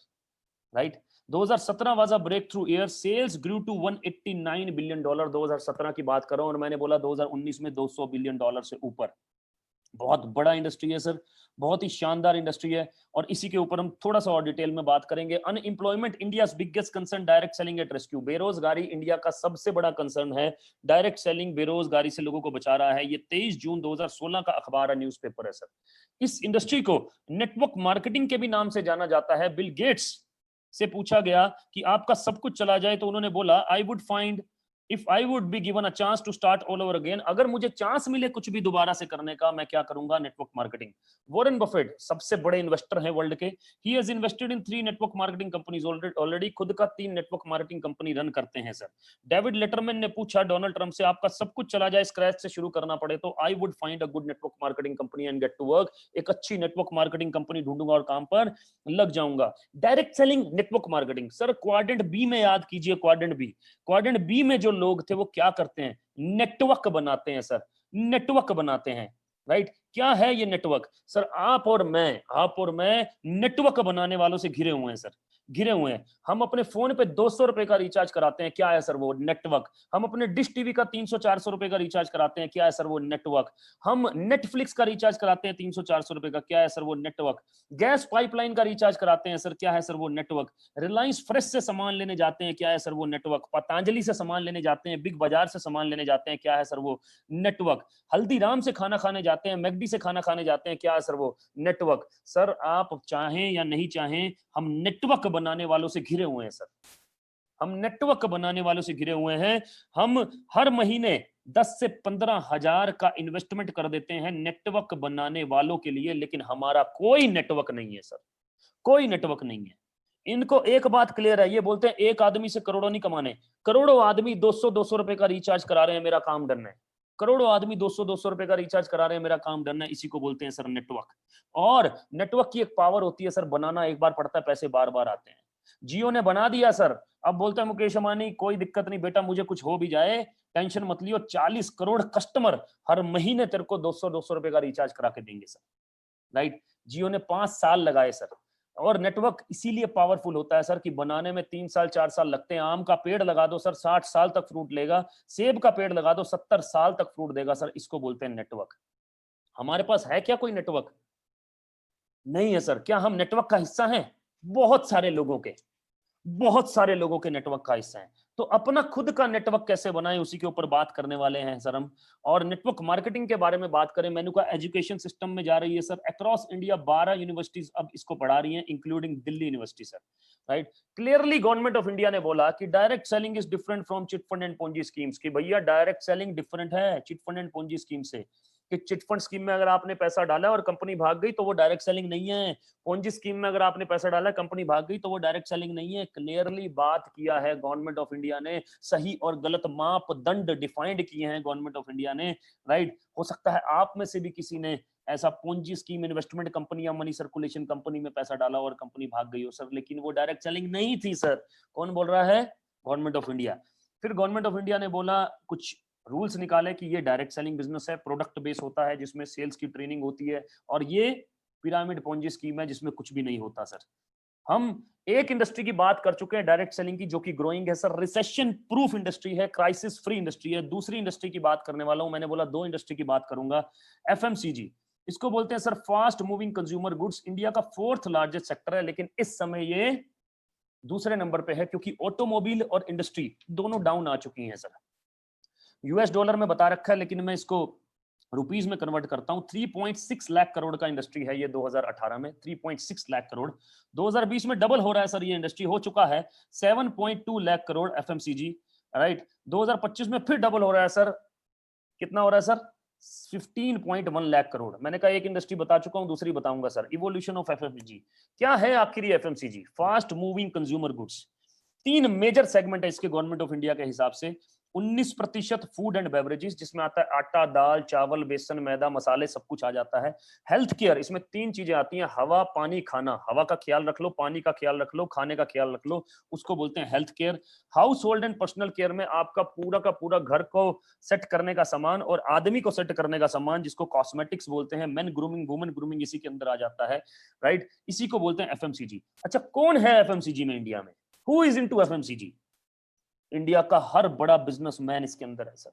right. 2017 was a breakthrough year, sales grew to 189 billion dollar. 2017 की बात कर रहा हूं, और मैंने बोला 2019 में 200 बिलियन डॉलर से ऊपर। बहुत बड़ा इंडस्ट्री है सर, बहुत ही शानदार इंडस्ट्री है। और इसी के ऊपर हम थोड़ा सा और डिटेल में बात करेंगे। Unemployment India biggest concern, direct selling at rescue. बेरोजगारी इंडिया का सबसे बड़ा कंसर्न है। डायरेक्ट सेलिंग बेरोजगारी से लोगों को बचा रहा है। ये 23 जून 2016 का अखबार है, न्यूज़पेपर है सर। इस इंडस्ट्री को नेटवर्क मार्केटिंग के भी नाम से जाना जाता है। बिल गेट्स से पूछा गया कि आपका सब कुछ चला जाए, तो उन्होंने बोला, I would find if I would be given a chance to start all over again, अगर मुझे चांस मिले कुछ भी दोबारा से करने का, मैं क्या करूंगा? Network marketing. वॉरेन बफेट सबसे बड़े इन्वेस्टर हैं वर्ल्ड के। He has invested in 3 network marketing companies already, खुद का 3 नेटवर्क मार्केटिंग कंपनी रन करते हैं सर। डेविड लेटरमैन ने पूछा डोनाल्ड ट्रंप से, आपका सब कुछ चला जाए, स्क्रैच से शुरू करना पड़े, तो I would find a good network marketing company and get to work. एक अच्छी नेटवर्क मार्केटिंग कंपनी ढूंढूंगा और काम पर लग जाऊंगा। Direct selling, network marketing sir, quadrant B में याद कीजिए, क्वाड्रेंट बी में जो लोग थे वो क्या करते हैं? नेटवर्क बनाते हैं सर, नेटवर्क बनाते हैं, राइट। क्या है ये नेटवर्क? सर आप और मैं नेटवर्क बनाने वालों से घिरे हुए हैं सर, घिरे हुए हैं। हम अपने फोन पे 200 रुपए का रिचार्ज कराते हैं, क्या है सर? वो नेटवर्क। हम अपने डिश टीवी का 300-400 रुपए का रिचार्ज कराते हैं, क्या है सर? वो नेटवर्क। हम नेटफ्लिक्स का रिचार्ज कराते हैं 300-400 रुपए का, क्या है सर? वो नेटवर्क। गैस पाइपलाइन का रिचार्ज कराते हैं सर, क्या है सर? वो नेटवर्क। रिलायंस फ्रेश से सामान लेने जाते हैं, क्या है सर? वो नेटवर्क। पतंजलि से सामान लेने जाते हैं, बिग बाजार से सामान लेने जाते हैं, क्या है सर? वो नेटवर्क। हल्दीराम से खाना खाने जाते हैं, मैकडी से खाना खाने जाते हैं, क्या है सर? वो नेटवर्क। सर आप चाहें या नहीं चाहें, हम नेटवर्क बनाने वालों से घिरे हुए हैं सर, हम नेटवर्क बनाने वालों से घिरे हुए हैं। हम हर महीने 10 से 15 हजार का इन्वेस्टमेंट कर देते हैं नेटवर्क बनाने वालों के लिए, लेकिन हमारा कोई नेटवर्क नहीं है सर, कोई नेटवर्क नहीं है। इनको एक बात क्लियर है, ये बोलते हैं एक आदमी से करोड़ों नहीं कमाने। करोड़ों आदमी 200-200 रुपए का रिचार्ज करा रहे हैं, मेरा काम डन है। करोड़ों आदमी 200-200 रुपए का रिचार्ज करा रहे हैं, मेरा काम डन है। इसी को बोलते हैं सर नेटवर्क। और नेटवर्क की एक पावर होती है सर, बनाना एक बार पड़ता है, पैसे बार बार आते हैं। जियो ने बना दिया सर, अब बोलता है मुकेश अंबानी कोई दिक्कत नहीं बेटा, मुझे कुछ हो भी जाए टेंशन मत लियो, 40 करोड़ कस्टमर हर महीने तेरे को 200-200 रुपए का रिचार्ज करा के देंगे सर, राइट। जियो ने 5 साल लगाए सर। और नेटवर्क इसीलिए पावरफुल होता है सर कि बनाने में 3 साल 4 साल लगते हैं। आम का पेड़ लगा दो सर, 60 साल तक फ्रूट लेगा। सेब का पेड़ लगा दो, 70 साल तक फ्रूट देगा सर। इसको बोलते हैं नेटवर्क। हमारे पास है क्या कोई नेटवर्क? नहीं है सर। क्या हम नेटवर्क का हिस्सा हैं? बहुत सारे लोगों के, बहुत सारे लोगों के नेटवर्क का हिस्सा है। तो अपना खुद का नेटवर्क कैसे बनाएं, उसी के ऊपर बात करने वाले हैं सर हम। और नेटवर्क मार्केटिंग के बारे में बात करें, मैंने कहा एजुकेशन सिस्टम में जा रही है सर, अक्रॉस इंडिया 12 यूनिवर्सिटीज अब इसको पढ़ा रही हैं, including Delhi university sir, right. Clearly government of India ने बोला कि direct selling is different from chit fund and Ponzi schemes, कि भैया डायरेक्ट सेलिंग डिफरेंट है chit fund and Ponzi scheme से। कि चिट फंड स्कीम में अगर आपने पैसा डाला और कंपनी भाग गई तो वो डायरेक्ट सेलिंग नहीं है। पोंजी स्कीम में अगर आपने पैसा डाला, कंपनी भाग गई, तो वो डायरेक्ट सेलिंग नहीं है। क्लियरली बात किया है गवर्नमेंट ऑफ इंडिया ने, सही और गलत मापदंड डिफाइंड किए हैं गवर्नमेंट ऑफ इंडिया ने, राइट। हो सकता है आप में से भी किसी ने ऐसा पोंजी स्कीम, इन्वेस्टमेंट कंपनी या मनी सर्कुलेशन कंपनी में पैसा डाला और कंपनी भाग गई हो सर, लेकिन वो डायरेक्ट सेलिंग नहीं थी सर। कौन बोल रहा है? Government of India. फिर गवर्नमेंट ऑफ इंडिया ने बोला, कुछ रूल्स निकाले कि ये डायरेक्ट सेलिंग बिजनेस है, प्रोडक्ट बेस होता है जिसमें सेल्स की ट्रेनिंग होती है, और ये पिरामिड पोंजी स्कीम है जिसमें कुछ भी नहीं होता सर। हम एक इंडस्ट्री की बात कर चुके हैं डायरेक्ट सेलिंग की, जो कि ग्रोइंग है सर, रिसेशन प्रूफ इंडस्ट्री है, क्राइसिस फ्री इंडस्ट्री है। दूसरी इंडस्ट्री की बात करने वाला हूं, मैंने बोला 2 इंडस्ट्री की बात करूंगा। एफएमसीजी, इसको बोलते हैं sir fast moving consumer goods, India का 4th लार्जेस्ट सेक्टर है, लेकिन इस समय ये दूसरे नंबर पे है, क्योंकि ऑटोमोबाइल और इंडस्ट्री दोनों डाउन आ चुकी हैं सर। यूएस डॉलर में बता रखा है, लेकिन मैं इसको रुपीस में कन्वर्ट करता हूं। 3.6 लाख करोड़ का इंडस्ट्री है ये 2018 में, 3.6 लाख करोड़। 2020 में डबल हो रहा है सर, ये इंडस्ट्री हो चुका है 7.2 लाख करोड़ एफएमसीजी। राइट। 2025 में फिर डबल हो रहा है सर, कितना हो रहा है सर? 15.1 लाख करोड़। मैंने कहा एक इंडस्ट्री बता चुका हूं, दूसरी बताऊंगा सर, इवोल्यूशन ऑफ एफएमसीजी। क्या है आखिर ये FMCG? Fast moving consumer goods. 3 major segment है इसके गवर्नमेंट ऑफ इंडिया के हिसाब से। 19% फूड एंड बेवरेजेस, जिसमें आता है आटा, दाल, चावल, बेसन, मैदा, मसाले, सब कुछ आ जाता है। हेल्थ केयर, इसमें 3 चीजें आती हैं, हवा, पानी, खाना। हवा का ख्याल रख लो, पानी का ख्याल रख लो, खाने का ख्याल रख लो, उसको बोलते हैं health care. House hold and personal care में आपका पूरा का पूरा घर को सेट करने का सामान और आदमी को सेट करने का सामान, जिसको कॉस्मेटिक्स बोलते हैं। मेन ग्रूमिंग, वुमेन ग्रूमिंग इसी के अंदर आ जाता है, राइट। इसी को बोलते हैं एफएमसीजी। अच्छा, कौन है एफएमसीजी में इंडिया में? Who is into FMCG? India का हर बड़ा बिजनेसमैन इसके अंदर है सर,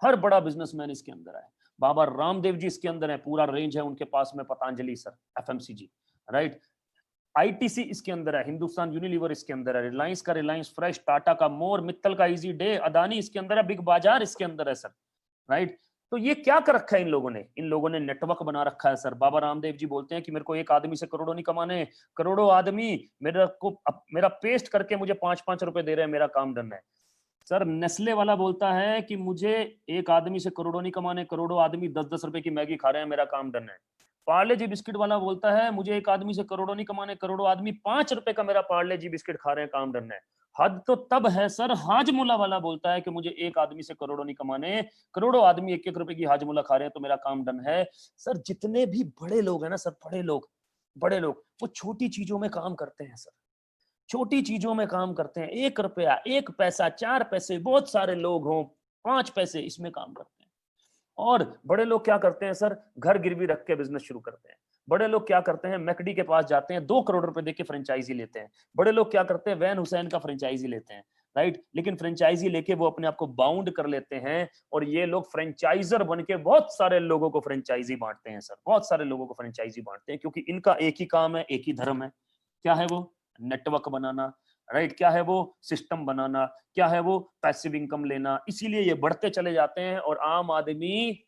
हर बड़ा बिजनेसमैन इसके अंदर है। बाबा रामदेव जी इसके अंदर है, पूरा रेंज है उनके पास में, Patanjali sir, FMCG, right. ITC इसके अंदर है, हिंदुस्तान यूनिलीवर इसके अंदर है, रिलायंस का रिलायंस फ्रेश, टाटा का मोर, मित्तल का इजी डे, अदानी इसके अंदर है, बिग बाजार इसके अंदर है सर, राइट। तो ये क्या कर रखा है इन लोगों ने? इन लोगों ने नेटवर्क बना रखा है सर। बाबा रामदेव जी बोलते हैं कि मेरे को एक आदमी से करोड़ों नहीं कमाने, करोड़ों आदमी मेरा पेस्ट करके मुझे 5-5 रुपए दे रहे हैं, मेरा काम डन है। सर नेस्ले वाला बोलता है कि मुझे एक आदमी से करोड़ों नहीं कमाने, करोड़ों आदमी 10-10 रुपए की मैगी खा रहे हैं, मेरा काम डन है। पार्ले जी बिस्किट वाला बोलता है मुझे एक आदमी से करोड़ों नहीं कमाने, करोड़ों आदमी 5 रुपए का मेरा पार्ले जी बिस्किट खा रहे हैं, काम डन है। हद तो तब है सर, हाजमुला वाला बोलता है कि मुझे एक आदमी से करोड़ों नहीं कमाने, करोड़ों आदमी 1-1 रुपए की हाजमुला खा रहे हैं, तो मेरा काम डन है। सर जितने भी बड़े लोग हैं ना सर, बड़े लोग वो छोटी चीजों में काम करते हैं सर, छोटी चीजों में काम करते हैं। 1 रुपया, 1 पैसा, 4 पैसे, बहुत सारे लोग हों, 5 पैसे, इसमें काम करते हैं। और बड़े लोग क्या करते हैं सर? घर गिरवी रख के बिजनेस शुरू करते हैं। बड़े लोग क्या करते हैं? मैकडी के पास जाते हैं, 2 करोड़ रुपए देके फ्रेंचाइजी लेते हैं। बड़े लोग क्या करते हैं? वैन हुसैन का फ्रेंचाइजी लेते हैं, राइट। लेकिन फ्रेंचाइजी लेके वो अपने आप को बाउंड कर लेते हैं, और ये लोग फ्रेंचाइजर बन के बहुत सारे लोगों को फ्रेंचाइजी बांटते हैं सर, बहुत सारे लोगों को फ्रेंचाइजी बांटते हैं, क्योंकि इनका एक ही काम है, एक ही धर्म है। क्या है वो? नेटवर्क बनाना, राइट। क्या है वो? सिस्टम बनाना। क्या है वो? पैसिव इनकम लेना। इसीलिए ये बढ़ते चले जाते हैं और आम आदमी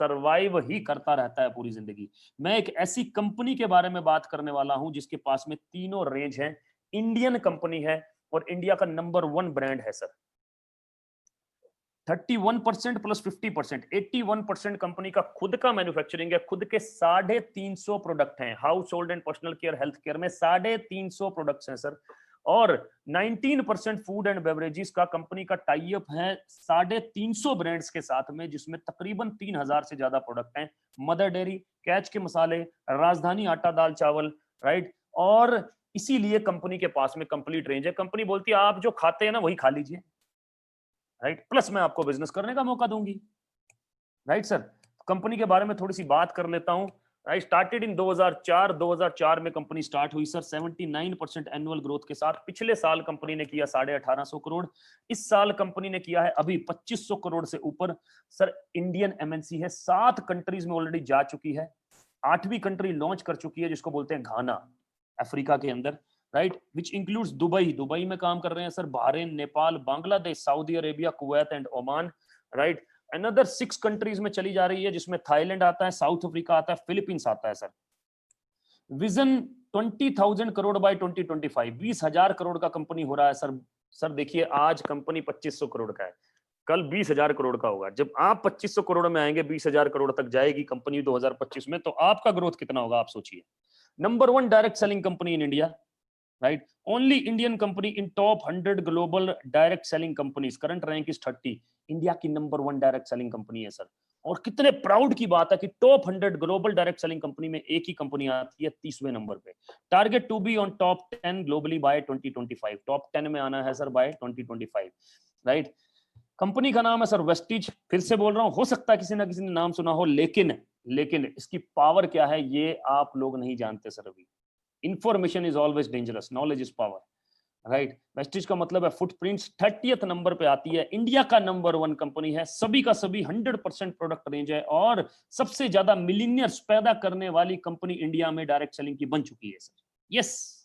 सरवाइव ही करता रहता है पूरी जिंदगी। मैं एक ऐसी कंपनी के बारे में बात करने वाला हूं जिसके पास में तीनों रेंज हैं, इंडियन कंपनी है और इंडिया का नंबर 1 ब्रांड है सर। 31% प्लस 50%, 81% कंपनी का खुद का मैन्युफैक्चरिंग है, खुद के 350 प्रोडक्ट हैं। House hold and personal care, health care में 350 प्रोडक्ट्स हैं सर। और 19% फूड एंड बेवरेजेस का कंपनी का टाई अप है 350 ब्रांड्स के साथ में, जिसमें तकरीबन 3000 से ज्यादा प्रोडक्ट हैं। मदर डेयरी, कैच के मसाले, राजधानी आटा दाल चावल, राइट। और इसीलिए कंपनी के पास में कंप्लीट रेंज है। कंपनी बोलती है आप जो खाते हैं ना वही खा लीजिए, राइट, प्लस मैं आपको बिजनेस करने का मौका दूंगी, राइट सर। कंपनी के बारे में थोड़ी सी बात कर लेता हूं। आई स्टार्टेड इन 2004 में कंपनी स्टार्ट हुई सर, 79% एनुअल ग्रोथ के साथ। पिछले साल कंपनी ने किया 1850 करोड़, इस साल कंपनी ने किया है अभी 2500 करोड़ से ऊपर। सर इंडियन एमएनसी है, 7 कंट्रीज में ऑलरेडी जा चुकी है, 8वीं कंट्री लॉन्च कर चुकी है जिसको बोलते हैं घाना, अफ्रीका के अंदर, राइट, विच इंक्लूड्स दुबई में काम कर रहे हैं sir, Bahrain, Nepal, Bangladesh, Saudi Arabia, Kuwait and Oman, right. Another 6 countries में चली जा रही है, जिसमें थाईलैंड आता है, साउथ अफ्रीका आता है, फिलीपींस आता है sir. Vision 20,000 crore by 2025, 20,000 crore का कंपनी हो रहा है सर। सर देखिए आज कंपनी 2500 करोड़ का है, कल 20,000 करोड़ का होगा। जब आप 2500 करोड़ में आएंगे, 20,000 करोड़ तक जाएगी कंपनी 2025 में, तो आपका ग्रोथ कितना होगा आप सोचिए। Number 1 direct selling company in India, right? Only Indian company in top 100 global direct selling companies. Current rank is 30. India की नंबर 1 डायरेक्ट सेलिंग कंपनी है सर। और कितने प्राउड की बात है कि top 100 global direct selling company में एक ही कंपनी आती है 30वें नंबर पे। Target to be on top 10 globally by 2025, top 10 में आना है सर बाय 2025, राइट। कंपनी का नाम है सर वेस्टिज। फिर से बोल रहा हूं, हो सकता है किसी ना किसी ने नाम सुना हो, लेकिन इसकी पावर क्या है ये आप लोग नहीं जानते सर अभी। Information is always dangerous, knowledge is power, right. Vestige का मतलब है फुटप्रिंट्स, 30th नंबर पे आती है, इंडिया का नंबर 1 कंपनी है, सभी का सभी 100% प्रोडक्ट रेंज है, और सबसे ज्यादा मिलीनियर्स पैदा करने वाली कंपनी इंडिया में डायरेक्ट सेलिंग की बन चुकी है सर। यस,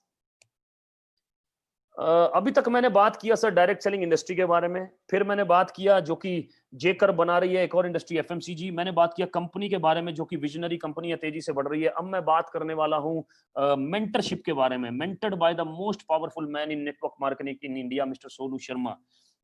अभी तक मैंने बात किया सर डायरेक्ट सेलिंग इंडस्ट्री के बारे में, फिर मैंने बात किया जो कि जेकर बना रही है एक और इंडस्ट्री एफएमसीजी, मैंने बात किया कंपनी के बारे में जो कि विजनरी कंपनी है, तेजी से बढ़ रही है। अब मैं बात करने वाला हूं मेंटरशिप के बारे में, mentored by the most powerful man in network marketing in India, mister Sonu Sharma,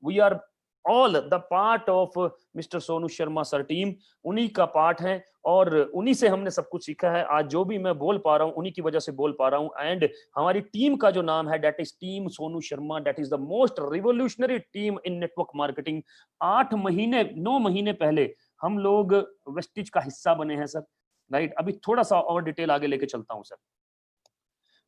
we are all the part of mister Sonu Sharma sir team, उन्हीं का पार्ट है और उन्हीं से हमने सब कुछ सीखा है। आज जो भी मैं बोल पा रहा हूँ उन्हीं की वजह से बोल पा रहा हूँ। एंड हमारी टीम का जो नाम है that is team Sonu Sharma, that is the most revolutionary team in network marketing. 9 महीने पहले हम लोग वेस्टिज का हिस्सा बने हैं सर, राइट। अभी थोड़ा सा और डिटेल आगे लेके चलता हूँ सर।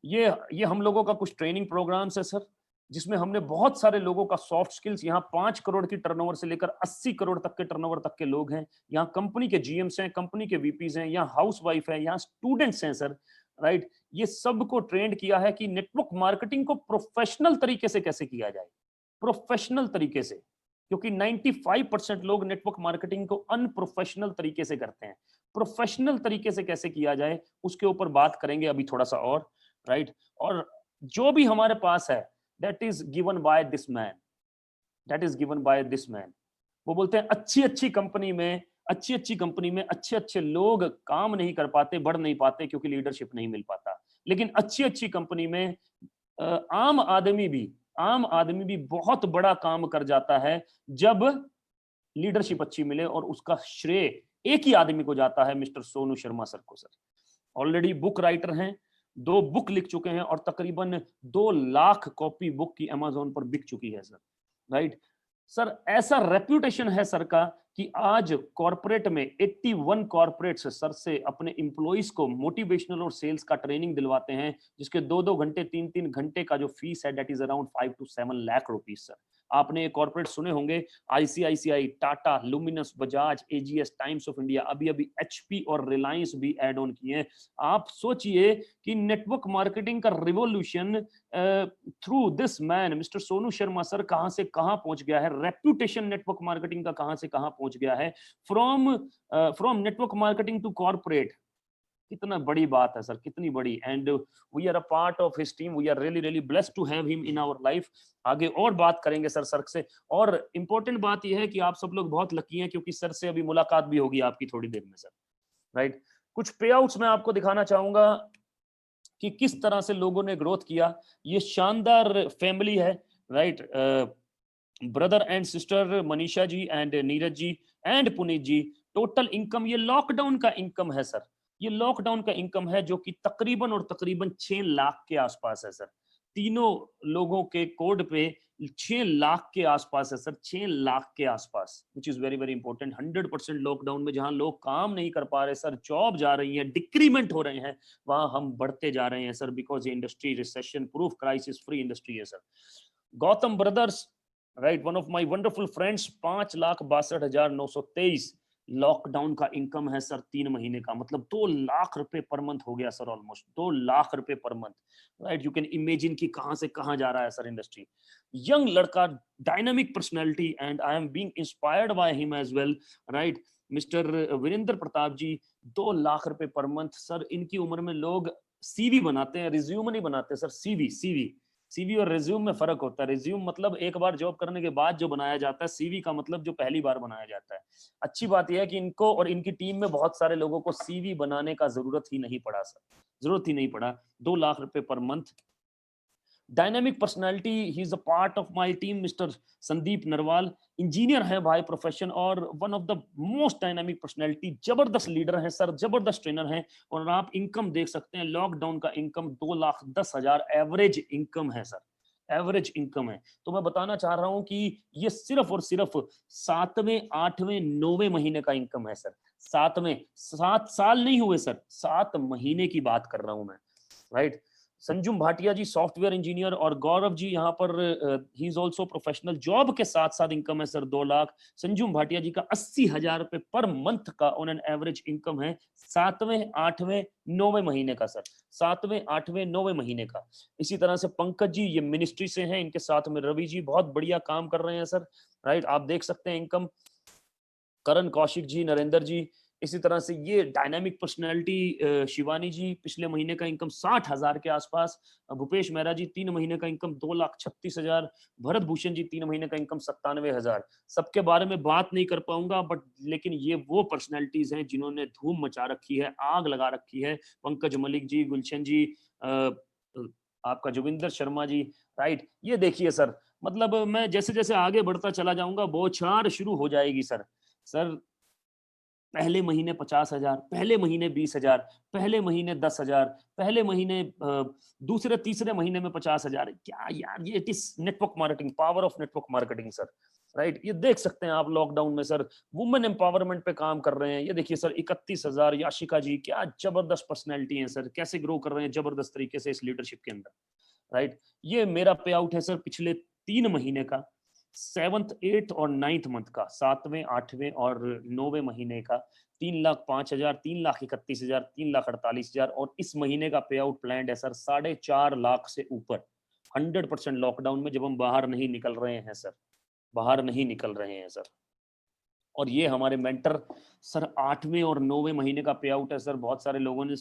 ये हम लोगों का कुछ ट्रेनिंग प्रोग्राम्स है सर, जिसमें हमने बहुत सारे लोगों का सॉफ्ट स्किल्स, यहाँ 5 करोड़ की टर्नओवर से लेकर 80 करोड़ तक के टर्नओवर तक के लोग हैं, यहाँ कंपनी के जीएम्स हैं, कंपनी के वीपीज हैं, यहाँ हाउस वाइफ है, यहाँ स्टूडेंट्स हैं सर, राइट। ये सबको ट्रेंड किया है कि नेटवर्क मार्केटिंग को प्रोफेशनल तरीके से कैसे किया जाए, प्रोफेशनल तरीके से, क्योंकि 95% लोग नेटवर्क मार्केटिंग को अनप्रोफेशनल तरीके से करते हैं। प्रोफेशनल तरीके से कैसे किया जाए उसके ऊपर बात करेंगे अभी थोड़ा सा और, राइट। और जो भी हमारे पास है that is given by this man, that is given by this man। वो बोलते हैं अच्छी कंपनी में अच्छे लोग काम नहीं कर पाते, बढ़ नहीं पाते क्योंकि लीडरशिप नहीं मिल पाता। लेकिन अच्छी कंपनी में आम आदमी भी बहुत बड़ा काम कर जाता है जब लीडरशिप अच्छी मिले, और उसका श्रेय एक ही आदमी को जाता है, मिस्टर सोनू शर्मा सर को सर। ऑलरेडी बुक राइटर हैं, 2 बुक लिख चुके हैं और तकरीबन 2 लाख कॉपी बुक की अमेज़न पर बिक चुकी है सर, राइट। सर ऐसा रेप्यूटेशन है सर का कि आज कॉर्पोरेट में 81 कॉर्पोरेट्स सर से अपने एम्प्लॉइज को मोटिवेशनल और सेल्स का ट्रेनिंग दिलवाते हैं, जिसके 2-2 घंटे 3-3 घंटे का जो फीस है that is around 5 to 7 lakh rupees sir. आपने ये कॉर्पोरेट सुने होंगे, ICICI, Tata, luminous, Bajaj, AGS, times of India, अभी एचपी और रिलायंस भी ऐड ऑन किए हैं। आप सोचिए कि नेटवर्क मार्केटिंग का revolution through this man mister Sonu Sharma sir कहां से कहां पहुंच गया है, रेप्यूटेशन नेटवर्क मार्केटिंग का कहां से कहां पहुंच गया है, from network marketing to corporate. कितना बड़ी बात है सर, कितनी बड़ी। And we are a part of his team, we are really blessed to have him in our life. आगे और बात करेंगे सर से। और इंपॉर्टेंट बात यह है कि आप सब लोग बहुत लकी हैं क्योंकि सर से अभी मुलाकात भी होगी आपकी थोड़ी देर में सर, राइट। कुछ पे आउट्स मैं आपको दिखाना चाहूंगा कि किस तरह से लोगों ने ग्रोथ किया। ये शानदार फैमिली है, right. Brother and sister Manisha ji and Neeraj ji and Puneet ji. Total income ये लॉकडाउन का इनकम है सर, ये लॉकडाउन का इनकम है जो कि तकरीबन 6 लाख के आसपास है सर। तीनों लोगों के कोड पे 6 लाख के आसपास है सर, 6 लाख के आसपास, which is very important. 100% lockdown में जहां लोग काम नहीं कर पा रहे सर, जॉब जा रही है, डिक्रीमेंट हो रहे हैं, वहां हम बढ़ते जा रहे हैं सर, बिकॉज ये industry recession proof crisis free industry है sir. Gautam brothers, right, one of my wonderful friends, 5,62,923 lockdown का इनकम है सर 3 महीने का, मतलब 2 लाख रुपए पर मंथ हो गया सर, ऑलमोस्ट 2 लाख रुपए per month, right. You can imagine कि कहां से कहां जा रहा है सर इंडस्ट्री। यंग लड़का, dynamic personality, and I am being inspired by him as well, right. Mister Virendra Pratap ji, 2 lakh रुपए पर मंथ सर। इनकी उम्र में लोग सीवी बनाते हैं, रिज्यूम नहीं बनाते सर, सीवी और रिज्यूम में फर्क होता है। रिज्यूम मतलब एक बार जॉब करने के बाद जो बनाया जाता है, सीवी का मतलब जो पहली बार बनाया जाता है। अच्छी बात यह है कि इनको और इनकी टीम में बहुत सारे लोगों को सीवी बनाने का जरूरत ही नहीं पड़ा सर, जरूरत ही नहीं पड़ा। 2 लाख रुपए per month. Dynamic personality, he is a part of my team, mister Sandeep Narwal, engineer है भाई प्रोफेशन और one of the most dynamic personality, जबरदस्त लीडर है सर, जबरदस्त ट्रेनर है। और आप इनकम देख सकते हैं, लॉकडाउन का इनकम 2,10,000 एवरेज इनकम है सर, एवरेज इनकम है। तो मैं बताना चाह रहा हूं कि ये सिर्फ और सिर्फ 7वें, 8वें, 9वें महीने का इनकम है सर। 7 साल नहीं हुए सर, 7 महीने की बात कर रहा हूं मैं, राइट। संजुम भाटिया जी सॉफ्टवेयर इंजीनियर, और गौरव जी यहाँ पर he is also professional, job के साथ साथ इनकम है सर 2 लाख। संजुम भाटिया जी का 80,000 रुपए पर मंथ का ऑन एन एवरेज इनकम है 7वें, 8वें, 9वें महीने का सर, 7वें, 8वें, 9वें महीने का। इसी तरह से पंकज जी, ये मिनिस्ट्री से हैं, इनके साथ में रवि जी बहुत बढ़िया काम कर रहे हैं सर, राइट। आप देख सकते हैं इनकम। करण कौशिक जी, नरेंद्र जी, इसी तरह से ये डायनामिक पर्सनैलिटी शिवानी जी, पिछले महीने का इनकम 60,000 के आसपास। भूपेश मेहरा जी 3 महीने का इनकम 2,36,000। भरत भूषण जी 3 महीने का इनकम 97,000। सबके बारे में बात नहीं कर पाऊंगा, बट लेकिन ये वो पर्सनैलिटीज हैं जिन्होंने धूम मचा रखी है, आग लगा रखी है। पंकज मलिक जी, गुलशन जी, आपका जोगिंदर शर्मा जी, राइट। ये देखिए सर, मतलब मैं जैसे जैसे आगे बढ़ता चला जाऊंगा बौछार शुरू हो जाएगी सर। सर पहले महीने 50,000, पहले महीने 20,000, पहले महीने 10,000, पहले महीने दूसरे तीसरे महीने में 50,000। क्या यार, ये it is network marketing, power of network marketing sir. Right, ये देख सकते हैं आप लॉकडाउन में सर वुमेन एम्पावरमेंट पे काम कर रहे हैं। ये देखिए सर 31,000, याशिका जी क्या जबरदस्त पर्सनैलिटी है सर, कैसे ग्रो कर रहे हैं जबरदस्त तरीके से इस लीडरशिप के अंदर। राइट, ये मेरा पे आउट है सर पिछले 3 महीने का, 7th 8th और 9th मंथ का, 7वें 8वें और 9वें महीने का। 3,05,000, 3,31,000, 3,48,000 और इस महीने का पे आउट प्लान है सर 4.5 लाख से ऊपर। 100% लॉकडाउन में जब हम बाहर नहीं निकल रहे हैं सर, बाहर नहीं निकल रहे हैं सर। और ये हमारे मेंटर सर 8वें और 9वें महीने का पे आउट है सर। बहुत सारे लोगों ने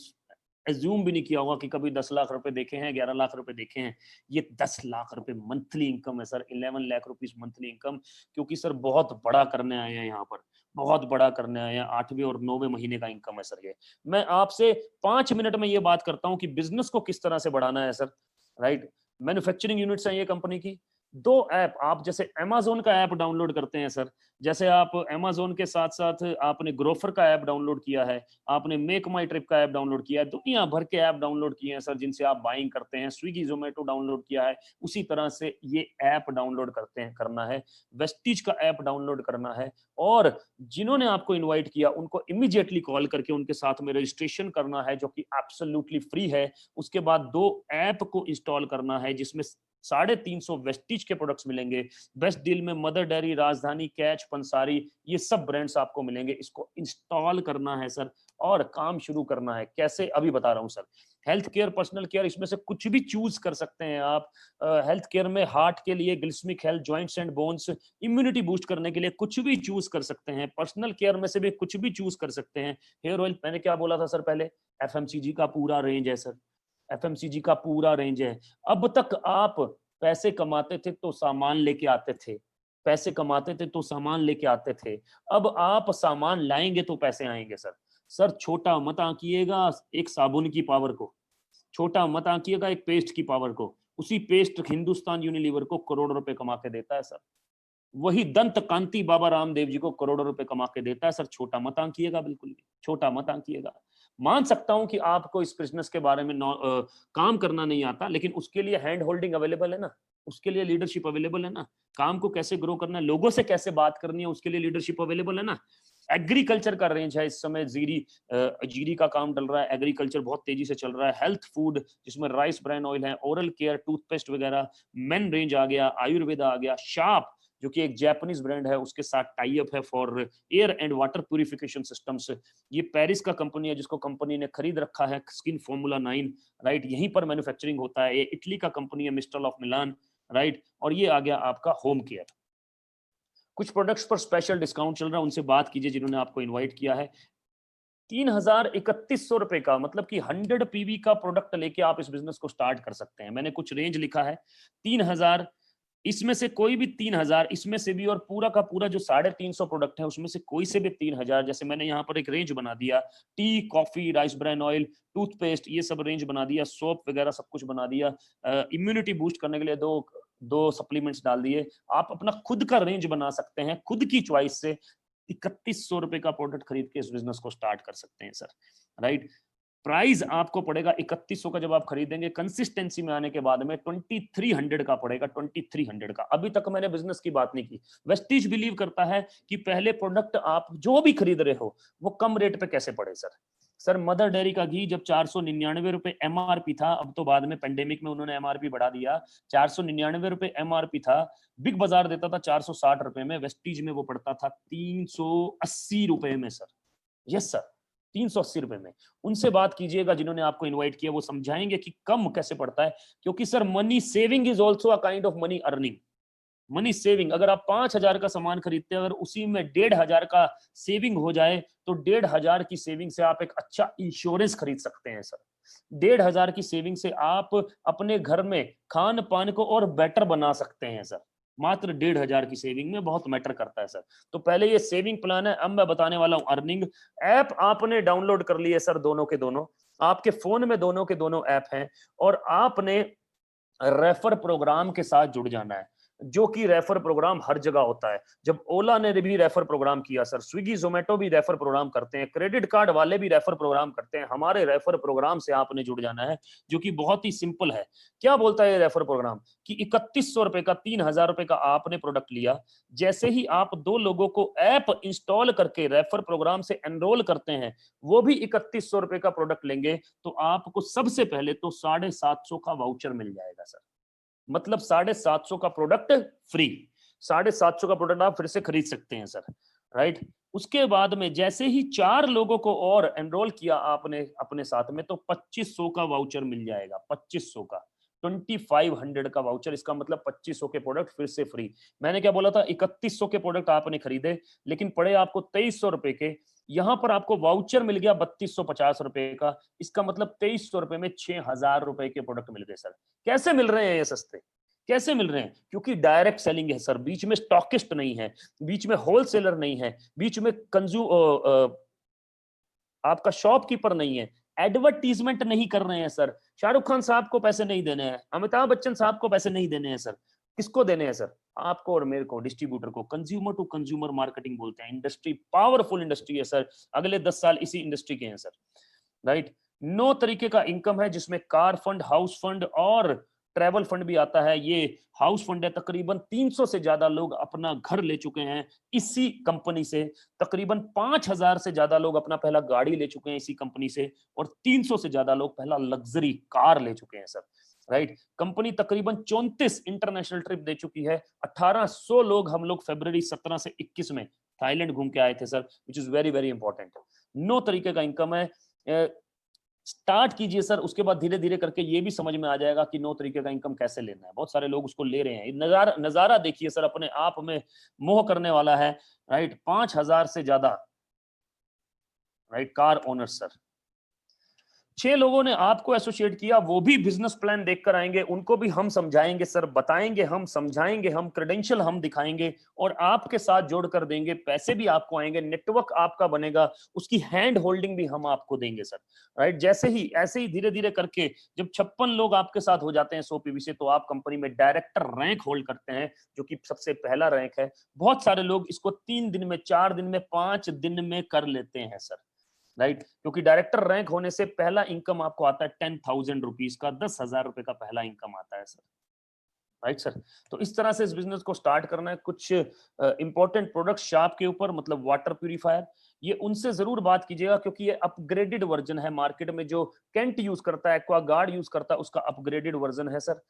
एज्यूम भी नहीं किया होगा कि कभी 10 लाख रुपए देखे हैं, 11 लाख रुपए देखे हैं। ये 10 लाख रुपए मंथली इनकम है sir, 11 lakh rupees monthly income. क्योंकि सर बहुत बड़ा करने आए हैं यहाँ पर, बहुत बड़ा करने आए हैं। 8वें और 9वें महीने का इनकम है सर ये। मैं आपसे 5 मिनट में ये बात करता हूँ कि बिजनेस को किस तरह से बढ़ाना है सर। राइट, मैन्युफैक्चरिंग यूनिट्स हैं ये कंपनी की। 2 ऐप, आप जैसे अमेजोन का ऐप डाउनलोड करते हैं सर, जैसे आप अमेजोन के साथ साथ आपने ग्रोफर का ऐप डाउनलोड किया है, आपने मेक माई ट्रिप का ऐप डाउनलोड किया है, दुनिया भर के ऐप डाउनलोड किए हैं सर जिनसे आप बाइंग करते हैं। स्विगी जोमेटो डाउनलोड किया है, उसी तरह से ये ऐप डाउनलोड करते हैं, करना है। वेस्टीज का ऐप डाउनलोड करना है। और जिन्होंने आपको इनवाइट किया उनको इमीडिएटली कॉल करके उनके साथ में रजिस्ट्रेशन करना है, जो कि एब्सोल्युटली फ्री है। उसके बाद 2 ऐप को इंस्टॉल करना है जिसमें 350 वेस्टीज के प्रोडक्ट्स मिलेंगे। बेस्ट डील में मदर डेयरी, राजधानी, कैच, पंसारी, ये सब ब्रांड्स आपको मिलेंगे। इसको इंस्टॉल करना है सर और काम शुरू करना है। कैसे, अभी बता रहा हूं sir. Health care, personal care, इसमें से कुछ भी चूज कर सकते हैं आप। हेल्थ केयर में हार्ट के लिए glycemic health, joints and bones, immunity boost करने के लिए कुछ भी चूज कर सकते हैं। पर्सनल केयर में से भी कुछ भी चूज कर सकते हैं। हेयर ऑयल, मैंने क्या बोला था सर पहले, एफएमसीजी का पूरा रेंज है सर, एफएमसीजी का पूरा रेंज है। अब तक आप पैसे कमाते थे तो सामान लेके आते थे, पैसे कमाते थे तो सामान लेके आते थे। अब आप सामान लाएंगे तो पैसे आएंगे सर। सर छोटा मत आंकिएगा एक साबुन की पावर को, छोटा मत आंकिएगा एक पेस्ट की पावर को। उसी पेस्ट हिंदुस्तान यूनिलीवर को करोड़ों रुपए कमा के देता है सर। वही दंत कांति बाबा रामदेव जी को करोड़ों रुपए कमा के देता है सर। छोटा मत आंकिएगा, बिल्कुल भी छोटा मत आंकिएगा। मान सकता हूं कि आपको इस बिजनेस के बारे में काम करना नहीं आता, लेकिन उसके लिए हैंड होल्डिंग अवेलेबल है ना, उसके लिए लीडरशिप अवेलेबल है ना। काम को कैसे ग्रो करना है, लोगों से कैसे बात करनी है, उसके लिए लीडरशिप अवेलेबल है ना। एग्रीकल्चर का रेंज है इस समय, जीरी का काम चल रहा है। एग्रीकल्चर बहुत तेजी से चल रहा है। हेल्थ फूड जिसमें राइस ब्रांड ऑयल है, ओरल केयर, टूथपेस्ट वगैरह, मेन रेंज आ गया, आयुर्वेदा आ गया, शार्प जो कि एक जापानीज ब्रांड है, उसके साथ टाई अप है for air and water purification systems. ये पेरिस का कंपनी है जिसको कंपनी ने खरीद रखा है, स्किन फॉर्मूला 9। राइट, यहीं पर मैन्युफैक्चरिंग होता है। ये इटली का कंपनी है, मिस्टल ऑफ मिलान। राइट, और ये आ गया आपका होम केयर। कुछ प्रोडक्ट्स पर स्पेशल डिस्काउंट चल रहा है, उनसे बात कीजिए जिन्होंने आपको इन्वाइट किया है। 3,3100 रुपए का, मतलब कि 100 पीवी का प्रोडक्ट लेके आप इस बिजनेस को स्टार्ट कर सकते हैं। मैंने कुछ रेंज लिखा है, 3,000, इसमें से कोई भी 3,000, इसमें से भी, और पूरा का पूरा जो 350 प्रोडक्ट है उसमें से कोई से भी 3,000। जैसे मैंने यहाँ पर एक रेंज बना दिया, T, coffee, rice bran oil, toothpaste, ये सब रेंज बना दिया, सोप वगैरह सब कुछ बना दिया। इम्यूनिटी बूस्ट करने के लिए दो सप्लीमेंट्स डाल दिए। आप अपना खुद का रेंज बना सकते हैं, खुद की चॉइस से 3100 रुपए का प्रोडक्ट खरीद के इस बिजनेस को स्टार्ट कर सकते हैं सर। राइट, प्राइस आपको पड़ेगा 3100 का। जब आप खरीदेंगे कंसिस्टेंसी में आने के बाद में 2300 का पड़ेगा, 2300 का। अभी तक मैंने बिजनेस की बात नहीं की। वेस्टीज बिलीव करता है कि पहले प्रोडक्ट आप जो भी खरीद रहे हो वो कम रेट पे कैसे पड़े सर। सर मदर डेयरी का घी जब 499 रुपए एमआरपी था, अब तो बाद में पेंडेमिक में उन्होंने एमआरपी बढ़ा दिया, 499 रुपए एमआरपी था। बिग बाजार देता था 460 रुपए में, वेस्टीज में वो पड़ता था 380 रुपए में सर। यस सर, 380 रुपए में। उनसे बात कीजिएगा जिन्होंने आपको इनवाइट किया, वो समझाएंगे कि कम कैसे पड़ता है। क्योंकि sir money saving is also a kind of money earning. Money saving, अगर आप 5,000 का सामान खरीदते हैं, अगर उसी में 1,500 का सेविंग हो जाए तो 1,500 की सेविंग से आप एक अच्छा इंश्योरेंस खरीद सकते हैं सर। 1,500 की सेविंग से आप अपने घर में खान पान को और बेटर बना सकते हैं सर। मात्र 1,500 की सेविंग में बहुत मैटर करता है सर। तो पहले ये सेविंग प्लान है, अब मैं बताने वाला हूं अर्निंग। ऐप आपने डाउनलोड कर लिए सर, दोनों के दोनों आपके फोन में, दोनों के दोनों ऐप हैं। और आपने रेफर प्रोग्राम के साथ जुड़ जाना है। जो कि रेफर प्रोग्राम हर जगह होता है। जब ओला ने भी रेफर प्रोग्राम किया सर, स्विगी जोमेटो भी रेफर प्रोग्राम करते हैं, क्रेडिट कार्ड वाले भी रेफर प्रोग्राम करते हैं। हमारे रेफर प्रोग्राम से आपने जुड़ जाना है, जो कि बहुत ही सिंपल है। क्या बोलता है ये रेफर प्रोग्राम कि 3100 रुपए का, 3000 रुपए का आपने प्रोडक्ट लिया, जैसे ही आप 2 लोगों को ऐप इंस्टॉल करके रेफर प्रोग्राम से एनरोल करते हैं, वो भी 3100 रुपए का प्रोडक्ट लेंगे, तो आपको सबसे पहले तो 750 का वाउचर मिल जाएगा सर। मतलब 750 का प्रोडक्ट फ्री, 750 का प्रोडक्ट आप फिर से खरीद सकते हैं सर, राइट। उसके बाद में जैसे ही 4 लोगों को और एनरोल किया आपने अपने साथ में, तो 2500 का वाउचर मिल जाएगा, 2500 का, 2500 का वाउचर। इसका मतलब 2500 के प्रोडक्ट फिर से फ्री। मैंने क्या बोला था, 3100 के प्रोडक्ट आपने खरीदे, लेकिन पड़े आपको 2300 रुपए के, यहां पर आपको वाउचर मिल गया 3250 रुपए का। इसका मतलब 2300 रुपए में 6000 रुपए के प्रोडक्ट मिल गए सर। कैसे मिल रहे हैं ये सस्ते, कैसे मिल रहे हैं? क्योंकि डायरेक्ट सेलिंग है सर, बीच में स्टॉकिस्ट नहीं है, बीच में होलसेलर नहीं है, बीच में आपका शॉपकीपर नहीं है, एडवर्टीजमेंट नहीं कर रहे हैं सर। शाहरुख खान साहब को पैसे नहीं देने हैं, अमिताभ बच्चन साहब को पैसे नहीं देने हैं सर। किसको देने हैं सर? आपको और मेरे को, डिस्ट्रीब्यूटर को। कंज्यूमर टू कंज्यूमर मार्केटिंग बोलते हैं। इंडस्ट्री पावरफुल इंडस्ट्री है सर, अगले 10 साल इसी इंडस्ट्री के हैं सर, राइट। 9 तरीके का इनकम है, जिसमें कार फंड, हाउस फंड और ट्रैवल फंड भी आता है। ये हाउस फंड है, तकरीबन 300 से ज्यादा लोग अपना घर ले चुके हैं इसी कंपनी से। तकरीबन 5000 से ज्यादा लोग अपना पहला गाड़ी ले चुके हैं इसी कंपनी से, और 300 से ज्यादा लोग पहला लग्जरी कार ले चुके हैं सर, राइट। कंपनी तकरीबन 34 इंटरनेशनल ट्रिप दे चुकी है। 1800 लोग हम लोग फरवरी 17 से 21 में थाईलैंड घूम के आए थे sir, which is very very important. 9 तरीके का इनकम है। स्टार्ट कीजिए सर, उसके बाद धीरे धीरे करके ये भी समझ में आ जाएगा कि 9 तरीके का इनकम कैसे लेना है। बहुत सारे लोग उसको ले रहे हैं। नजारा नजारा देखिए सर, अपने आप में मोह करने वाला है, राइट। 5000 से ज्यादा, राइट, कार ओनर सर। 6 लोगों ने आपको एसोसिएट किया, वो भी बिजनेस प्लान देखकर आएंगे, उनको भी हम समझाएंगे सर, बताएंगे हम, समझाएंगे हम, क्रेडेंशियल हम दिखाएंगे और आपके साथ जोड़ कर देंगे। पैसे भी आपको आएंगे, नेटवर्क आपका बनेगा, उसकी हैंड होल्डिंग भी हम आपको देंगे सर, राइट। जैसे ही ऐसे ही धीरे धीरे करके जब 56 लोग आपके साथ हो जाते हैं 100 पीवी से, तो आप कंपनी में डायरेक्टर रैंक होल्ड करते हैं, जो कि सबसे पहला रैंक है। बहुत सारे लोग इसको 3 दिन में, 4 दिन में, 5 दिन में कर लेते हैं सर, राइट। क्योंकि डायरेक्टर रैंक होने से पहला इनकम आपको आता है 10,000 रुपीज का, 10,000 रुपए का पहला इनकम आता है सर, राइट सर। तो इस तरह से इस बिजनेस को स्टार्ट करना है। कुछ इंपॉर्टेंट प्रोडक्ट शॉप के ऊपर, मतलब वाटर प्यूरिफायर, ये उनसे जरूर बात कीजिएगा, क्योंकि ये अपग्रेडेड वर्जन है। मार्केट में जो कैंट यूज करता है, एक्वागार्ड यूज करता है, उसका अपग्रेडेड वर्जन है sir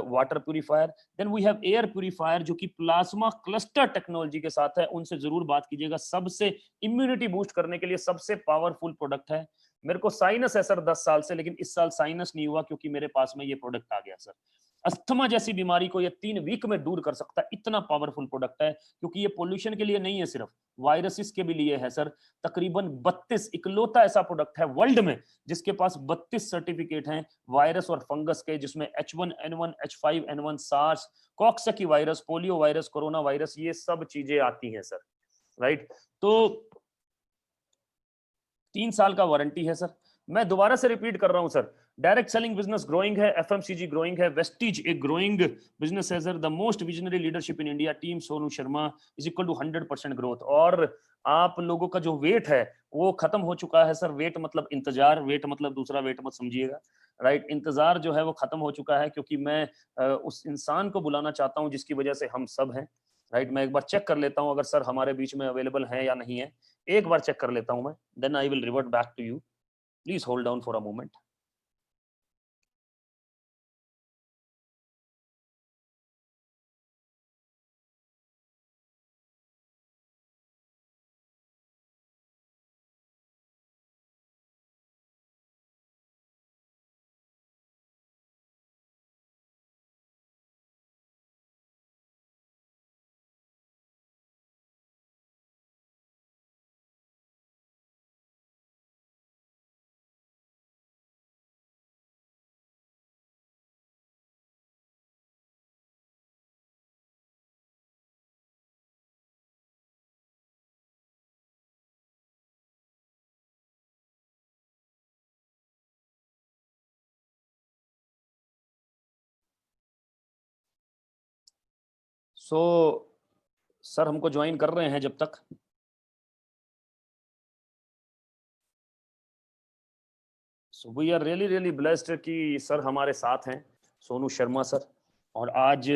water purifier. Then we have air purifier, जो कि प्लाज्मा क्लस्टर टेक्नोलॉजी के साथ है, उनसे जरूर बात कीजिएगा। सबसे इम्यूनिटी बूस्ट करने के लिए सबसे पावरफुल प्रोडक्ट है। मेरे को साइनस है सर 10 साल से, लेकिन इस साल साइनस नहीं हुआ, क्योंकि मेरे पास में ये प्रोडक्ट आ गया सर। अस्थमा जैसी बीमारी को ये 3 वीक में दूर कर सकता है, इतना पावरफुल प्रोडक्ट है। क्योंकि ये पोल्यूशन के लिए नहीं है सिर्फ, वायरसेस के भी लिए है सर। तकरीबन 32, इकलौता ऐसा प्रोडक्ट है वर्ल्ड में जिसके पास 32 सर्टिफिकेट हैं वायरस और फंगस के, जिसमें H1N1, H5N1, SARS, Coxsackie virus, polio virus, corona virus, ये सब चीजें आती हैं सर, राइट। तो 3 साल का वारंटी है सर। मैं दोबारा से रिपीट कर रहा हूं sir, direct selling business growing है, एफएमसीजी ग्रोइंग है, वेस्टीज एक ग्रोइंग बिजनेस है sir. The most visionary leadership in India, team Sonu Sharma is equal to 100% growth. और आप लोगों का जो वेट है वो खत्म हो चुका है सर। वेट मतलब इंतजार, वेट मतलब दूसरा वेट मत समझिएगा, राइट। इंतजार जो है वो खत्म हो चुका है, क्योंकि मैं उस इंसान को बुलाना चाहता हूं जिसकी वजह से हम सब हैं, राइट। मैं एक बार चेक कर लेता हूं अगर सर हमारे बीच में अवेलेबल है या नहीं है, एक बार चेक कर लेता हूं मैं, then I will revert back to you. Please hold down for a moment. So sir हमको ज्वाइन कर रहे हैं जब तक। So we are really blessed कि सर हमारे साथ हैं, सोनू शर्मा सर, और आज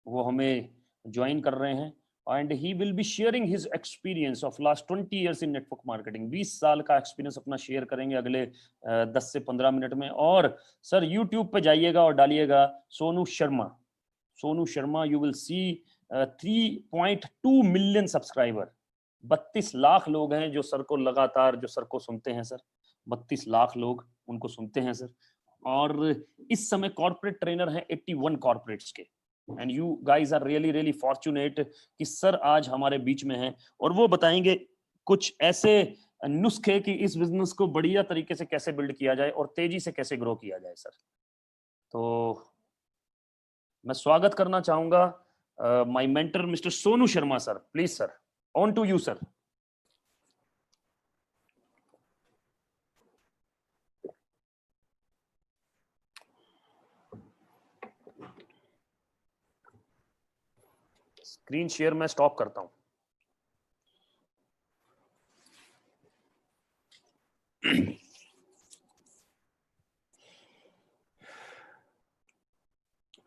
वो हमें ज्वाइन कर रहे हैं and he will be sharing his experience of last 20 years in network marketing. 20 साल का एक्सपीरियंस अपना शेयर करेंगे अगले 10 से 15 मिनट में। और सर यूट्यूब पे जाइएगा और डालिएगा Sonu Sharma, Sonu Sharma, you will see 3.2 million subscriber. 32 lakh लोग हैं जो सर को लगातार, जो सर को सुनते हैं सर, 32 लाख लोग उनको सुनते हैं सर। और इस समय कॉर्पोरेट ट्रेनर हैं 81 कॉर्पोरेट्स के। And you guys are really fortunate कि सर आज हमारे बीच में हैं और वो बताएंगे कुछ ऐसे नुस्खे कि इस बिजनेस को बढ़िया तरीके से कैसे बिल्ड किया जाए और तेजी से कैसे ग्रो किया जाए सर। तो मैं स्वागत करना चाहूंगा my mentor mister Sonu Sharma sir. Please sir, on to you sir. Screen share मैं स्टॉप करता हूं।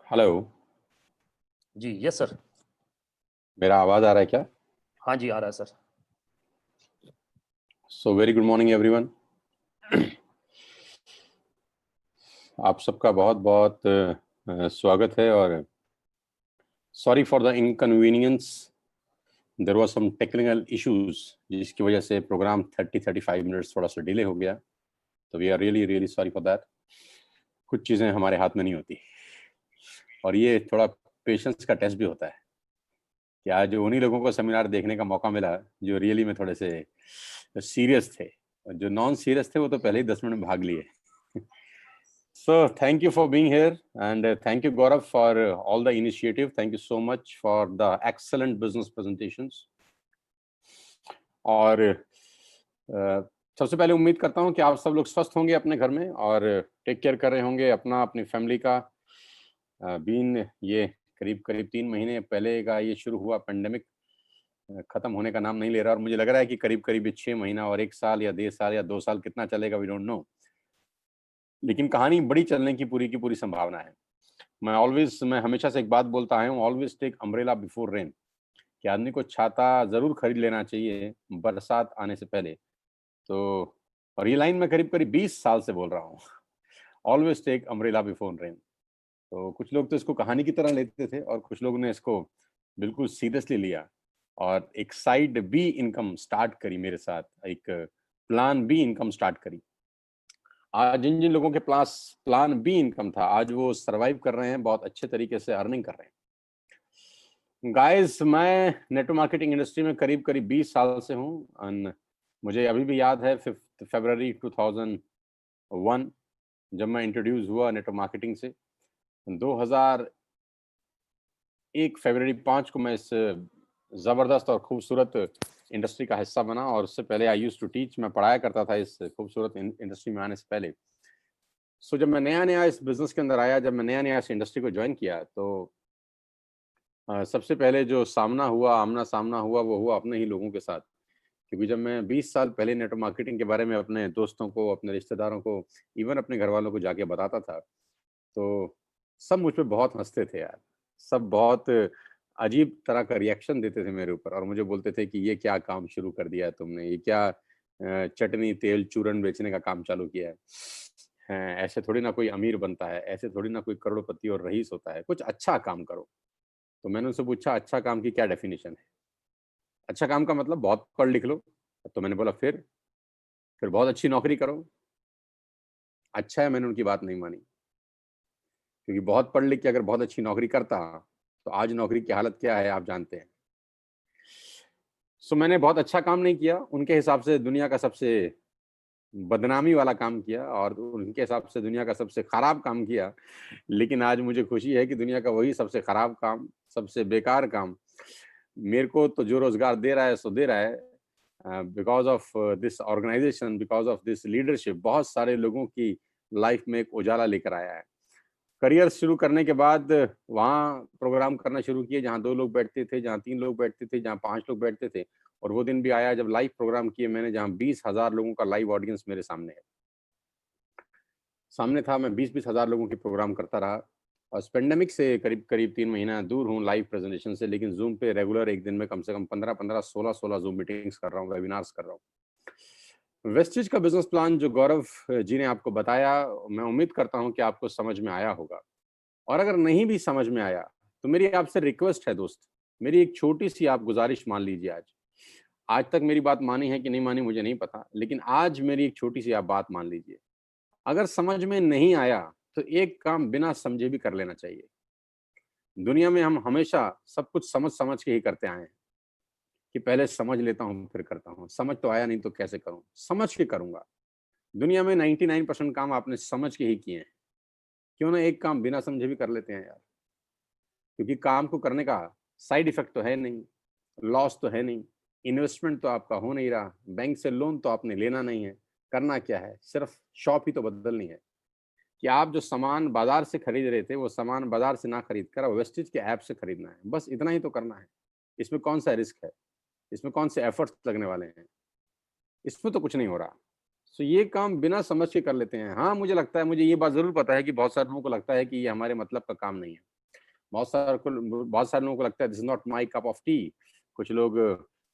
हेलो जी यस सर। मेरा आवाज आ रहा है क्या? हाँ जी आ रहा है sir. So very good morning everyone. आप सबका बहुत बहुत स्वागत है और sorry for the inconvenience, there was some technical issues जिसकी वजह से प्रोग्राम 30-35 मिनट्स थोड़ा सा डिले हो गया। तो we are really sorry for that. कुछ चीज़ें हमारे हाथ में नहीं होती और ये थोड़ा पेशेंस का टेस्ट भी होता है कि आज उन्हीं लोगों को सेमिनार देखने का मौका मिला जो रियली में थोड़े से सीरियस थे, जो नॉन सीरियस थे वो तो पहले ही 10 मिनट में भाग लिए। So thank you for being here and thank you Gaurav for all the initiative. Thank you so much for the excellent business presentations. और सबसे पहले उम्मीद करता हूँ कि आप सब लोग स्वस्थ होंगे अपने घर में और टेक केयर कर रहे होंगे अपना, अपनी फैमिली का। बीन ये करीब 3 महीने पहले का ये शुरू हुआ पेंडेमिक, खत्म होने का नाम नहीं ले रहा और मुझे लग रहा है कि करीब 6 महीना और 1 साल या 1.5 साल या 2 साल कितना चलेगा वी डोंट नो, लेकिन कहानी बड़ी चलने की पूरी संभावना है। मैं हमेशा से एक बात बोलता आया हूँ, always take umbrella before rain, कि आदमी को छाता जरूर खरीद लेना चाहिए बरसात आने से पहले। तो और ये लाइन मैं करीब 20 साल से बोल रहा हूँ, always take umbrella before rain. तो कुछ लोग तो इसको कहानी की तरह लेते थे और कुछ लोगों ने इसको बिल्कुल सीरियसली लिया और एक साइड बी इनकम स्टार्ट करी मेरे साथ, एक प्लान बी इनकम स्टार्ट करी। आज जिन लोगों के पास प्लान बी इनकम था, आज वो सरवाइव कर रहे हैं, बहुत अच्छे तरीके से अर्निंग कर रहे हैं। गाइस, मैं नेटवर्क मार्केटिंग इंडस्ट्री में करीब 20 साल से हूँ। मुझे अभी भी याद है 5 फरवरी 2001 जब मैं इंट्रोड्यूस हुआ नेटवर्क मार्केटिंग से। 2001 फरवरी 5 को मैं इस ज़बरदस्त और खूबसूरत इंडस्ट्री का हिस्सा बना और उससे पहले आई यूज्ड टू टीच, मैं पढ़ाया करता था इस खूबसूरत इंडस्ट्री में आने से पहले। सो जब मैं नया इस बिजनेस के अंदर आया, जब मैं नया इस इंडस्ट्री को ज्वाइन किया, तो सबसे पहले जो आमना सामना हुआ वो हुआ अपने ही लोगों के साथ। क्योंकि जब मैं 20 साल पहले नेटवर्क मार्केटिंग के बारे में अपने दोस्तों को, अपने रिश्तेदारों को, इवन अपने घर वालों को जाके बताता था, तो सब मुझ पे बहुत हंसते थे यार। सब बहुत अजीब तरह का रिएक्शन देते थे मेरे ऊपर और मुझे बोलते थे कि ये क्या काम शुरू कर दिया है तुमने, ये क्या चटनी तेल चूरन बेचने का काम चालू किया है। ऐसे थोड़ी ना कोई अमीर बनता है, ऐसे थोड़ी ना कोई करोड़पति और रईस होता है, कुछ अच्छा काम करो। तो मैंने उनसे पूछा अच्छा काम की क्या डेफिनेशन है? अच्छा काम का मतलब बहुत पढ़ लिख लो। तो मैंने बोला फिर बहुत अच्छी नौकरी करो। अच्छा है, मैंने उनकी बात नहीं मानी, क्योंकि बहुत पढ़ लिख के अगर बहुत अच्छी नौकरी करता तो आज नौकरी की हालत क्या है आप जानते हैं। सो मैंने बहुत अच्छा काम नहीं किया, उनके हिसाब से दुनिया का सबसे बदनामी वाला काम किया और उनके हिसाब से दुनिया का सबसे खराब काम किया। लेकिन आज मुझे खुशी है कि दुनिया का वही सबसे खराब काम, सबसे बेकार काम मेरे को तो जो रोजगार दे रहा है सो दे रहा है, because of this organization, because of this leadership, बहुत सारे लोगों की लाइफ में एक उजाला लेकर आया है। करियर शुरू करने के बाद वहाँ प्रोग्राम करना शुरू किए, जहाँ 2 लोग बैठते थे, जहाँ 3 लोग बैठते थे, जहाँ 5 लोग बैठते थे। और वो दिन भी आया जब लाइव प्रोग्राम किए मैंने, जहाँ 20,000 लोगों का लाइव ऑडियंस मेरे सामने था। मैं 20-20 हज़ार लोगों की प्रोग्राम करता रहा। और इस पेंडेमिक से करीब 3 महीना दूर हूँ लाइव प्रेजेंटेशन से, लेकिन ज़ूम पे रेगुलर एक दिन में कम से कम 15-15, 16-16 ज़ूम मीटिंग्स कर रहा हूँ, वेबिनार्स कर रहा हूँ। वेस्टिज का बिजनेस प्लान जो गौरव जी ने आपको बताया, मैं उम्मीद करता हूँ कि आपको समझ में आया होगा। और अगर नहीं भी समझ में आया तो मेरी आपसे रिक्वेस्ट है दोस्त, मेरी एक छोटी सी आप गुजारिश मान लीजिए। आज तक मेरी बात मानी है कि नहीं मानी मुझे नहीं पता, लेकिन आज मेरी एक छोटी सी आप बात मान लीजिए। अगर समझ में नहीं आया तो एक काम बिना समझे भी कर लेना चाहिए। दुनिया में हम हमेशा सब कुछ समझ समझ के ही करते आए हैं कि पहले समझ लेता हूँ फिर करता हूँ। समझ तो आया नहीं तो कैसे करूँ, समझ के करूंगा। दुनिया में 99% काम आपने समझ के ही किए हैं। क्यों ना एक काम बिना समझे भी कर लेते हैं यार, क्योंकि काम को करने का साइड इफेक्ट तो है नहीं, लॉस तो है नहीं, इन्वेस्टमेंट तो आपका हो नहीं रहा, बैंक से लोन तो आपने लेना नहीं है। करना क्या है, सिर्फ शॉप ही तो बदलनी है कि आप जो सामान बाजार से खरीद रहे थे वो सामान बाजार से ना खरीद कर वेस्टेज के ऐप से खरीदना है। बस इतना ही तो करना है। इसमें कौन सा रिस्क है, इसमें कौन से एफर्ट्स लगने वाले हैं, इसमें तो कुछ नहीं हो रहा। सो ये काम बिना समझ के कर लेते हैं। हाँ, मुझे लगता है, मुझे ये बात जरूर पता है कि बहुत सारे लोगों को लगता है कि ये हमारे मतलब का काम नहीं है। बहुत सारे लोगों को लगता है this is not my cup of T. कुछ लोग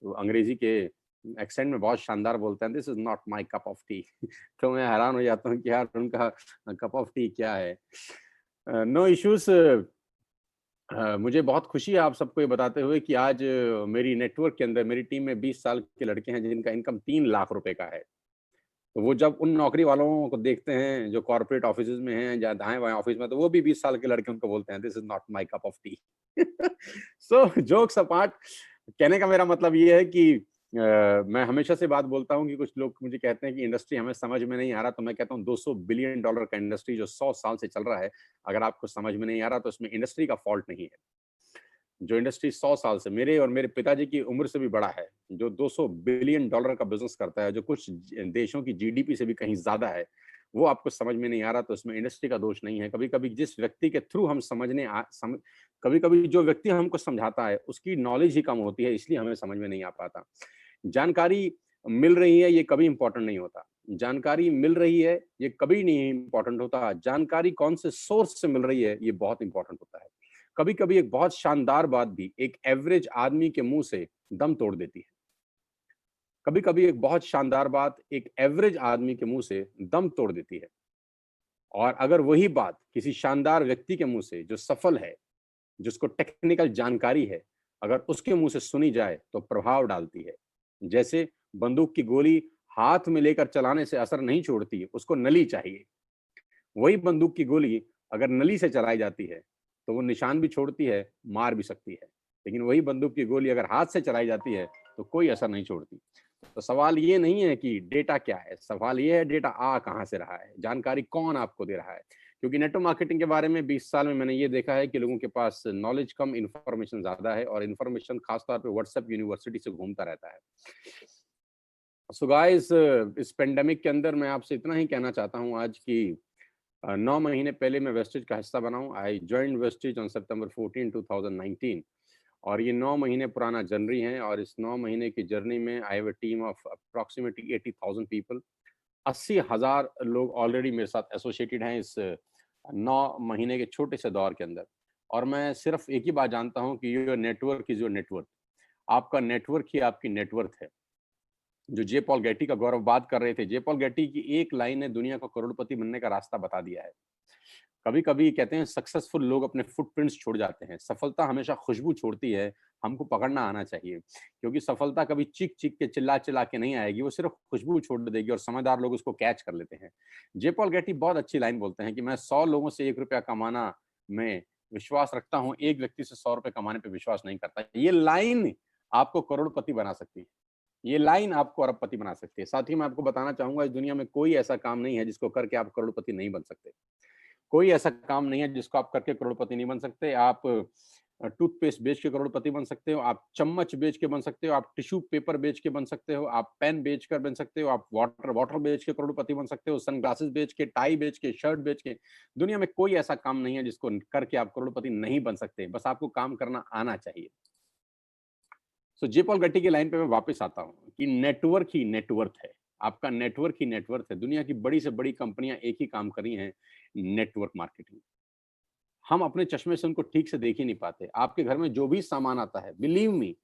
अंग्रेजी के एक्सेंट में बहुत शानदार बोलते हैं this is not my cup of T. तो मैं हैरान हो जाता हूँ कि यार उनका कप ऑफ टी क्या है। No issues. मुझे बहुत खुशी है आप सबको ये बताते हुए कि आज मेरी नेटवर्क के अंदर मेरी टीम में 20 साल के लड़के हैं जिनका इनकम 3 लाख रुपए का है। तो वो जब उन नौकरी वालों को देखते हैं जो कॉर्पोरेट ऑफिस में हैं या दाएं बाएं ऑफिस में, तो वो भी 20 साल के लड़के उनको बोलते हैं this is not my cup of T. So jokes apart, कहने का मेरा मतलब ये है कि मैं हमेशा से बात बोलता हूँ कि कुछ लोग मुझे कहते हैं कि इंडस्ट्री हमें समझ में नहीं आ रहा, तो मैं कहता हूँ $200 बिलियन का इंडस्ट्री जो 100 साल से चल रहा है, अगर आपको समझ में नहीं आ रहा तो इसमें इंडस्ट्री का फॉल्ट नहीं है। जो इंडस्ट्री 100 साल से मेरे और मेरे पिताजी की उम्र से भी बड़ा है, जो $200 बिलियन का बिजनेस करता है, जो कुछ देशों की जीडीपी से भी कहीं ज्यादा है, वो आपको समझ में नहीं आ रहा तो इसमें इंडस्ट्री का दोष नहीं है। कभी कभी जिस व्यक्ति के थ्रू हम कभी कभी जो व्यक्ति हमको समझाता है उसकी नॉलेज ही कम होती है, इसलिए हमें समझ में नहीं आ पाता। जानकारी मिल रही है ये कभी इंपॉर्टेंट नहीं होता। जानकारी मिल रही है ये कभी नहीं इंपॉर्टेंट होता। जानकारी कौन से सोर्स से मिल रही है ये बहुत इंपॉर्टेंट होता है। कभी कभी एक बहुत शानदार बात भी एक एवरेज आदमी के मुंह से दम तोड़ देती है। कभी कभी एक बहुत शानदार बात एक एवरेज आदमी के मुंह से दम तोड़ देती है। और अगर वही बात किसी शानदार व्यक्ति के मुंह से जो सफल है, जिसको टेक्निकल जानकारी है, अगर उसके मुंह से सुनी जाए तो प्रभाव डालती है। जैसे बंदूक की गोली हाथ में लेकर चलाने से असर नहीं छोड़ती, उसको नली चाहिए। वही बंदूक की गोली अगर नली से चलाई जाती है तो वो निशान भी छोड़ती है, मार भी सकती है। लेकिन वही बंदूक की गोली अगर हाथ से चलाई जाती है तो कोई असर नहीं छोड़ती। तो सवाल ये नहीं है कि डेटा क्या है, सवाल ये है डेटा आ कहाँ से रहा है, जानकारी कौन आपको दे रहा है। क्योंकि नेटवर्क मार्केटिंग के बारे में 20 साल में मैंने ये देखा है कि लोगों के पास नॉलेज कम, इन्फॉर्मेशन ज्यादा है, और इन्फॉर्मेशन खासतौर पे व्हाट्सएप यूनिवर्सिटी से घूमता रहता है। सो गाइस, इस पेंडेमिक के अंदर मैं आपसे इतना ही कहना चाहता हूँ आज की 9 महीने पहले मैं वेस्टेज का हिस्सा बना हूँ। आई ज्वाइंड वेस्टेज ऑन September 14, 2019, और ये 9 महीने पुराना जर्नी है। और इस 9 महीने की जर्नी में I have a team of approximately 80,000 people. 80,000 लोग ऑलरेडी मेरे साथ एसोसिएटेड हैं इस 9 महीने के छोटे से दौर के अंदर। और मैं सिर्फ एक ही बात जानता हूँ कि your network is your network. आपका नेटवर्क ही आपकी नेटवर्थ है। जो जे पॉल गेटी का गौरव बात कर रहे थे, जे पॉल गेटी की एक लाइन ने दुनिया को करोड़पति बनने का रास्ता बता दिया है। कभी कभी कहते हैं सक्सेसफुल लोग अपने फुटप्रिंट्स छोड़ जाते हैं। सफलता हमेशा खुशबू छोड़ती है, हमको पकड़ना आना चाहिए। क्योंकि सफलता कभी चीख चीख के चिल्ला चिल्ला के नहीं आएगी, वो सिर्फ खुशबू छोड़ देगी और समझदार लोग उसको कैच कर लेते हैं। जे पॉल गेटी बहुत अच्छी लाइन बोलते हैं कि मैं 100 लोगों से 1 रुपया कमाना में विश्वास रखता हूँ, एक व्यक्ति से 100 रुपए कमाने पे विश्वास नहीं करता। ये लाइन आपको करोड़पति बना सकती है, ये लाइन आपको अरबपति बना सकती है। साथ ही मैं आपको बताना चाहूंगा इस दुनिया में कोई ऐसा काम नहीं है जिसको करके आप करोड़पति नहीं बन सकते। कोई ऐसा काम नहीं है जिसको आप करके करोड़पति नहीं बन सकते। आप टूथपेस्ट बेच के करोड़पति बन सकते हो, आप चम्मच बेच के बन सकते हो, आप टिश्यू पेपर बेच के बन सकते हो, आप पेन बेच कर बन सकते हो, आप वाटर बेच के करोड़पति बन सकते हो, सनग्लासेस बेच के, टाई बेच के, शर्ट बेच के। दुनिया में कोई ऐसा काम नहीं है जिसको करके आप करोड़पति नहीं बन सकते, बस आपको काम करना आना चाहिए। सो जे पॉल गट्टी की लाइन पे मैं वापस आता हूँ कि नेटवर्क ही नेटवर्थ है। आपका नेटवर्क ही नेटवर्थ है। दुनिया की बड़ी से बड़ी कंपनियां एक ही काम कर रही हैं, नेटवर्क मार्केटिंग। हम अपने चश्मे से उनको ठीक से देख ही नहीं पाते। आपके घर में जो भी सामान आता है, बिलीव मी,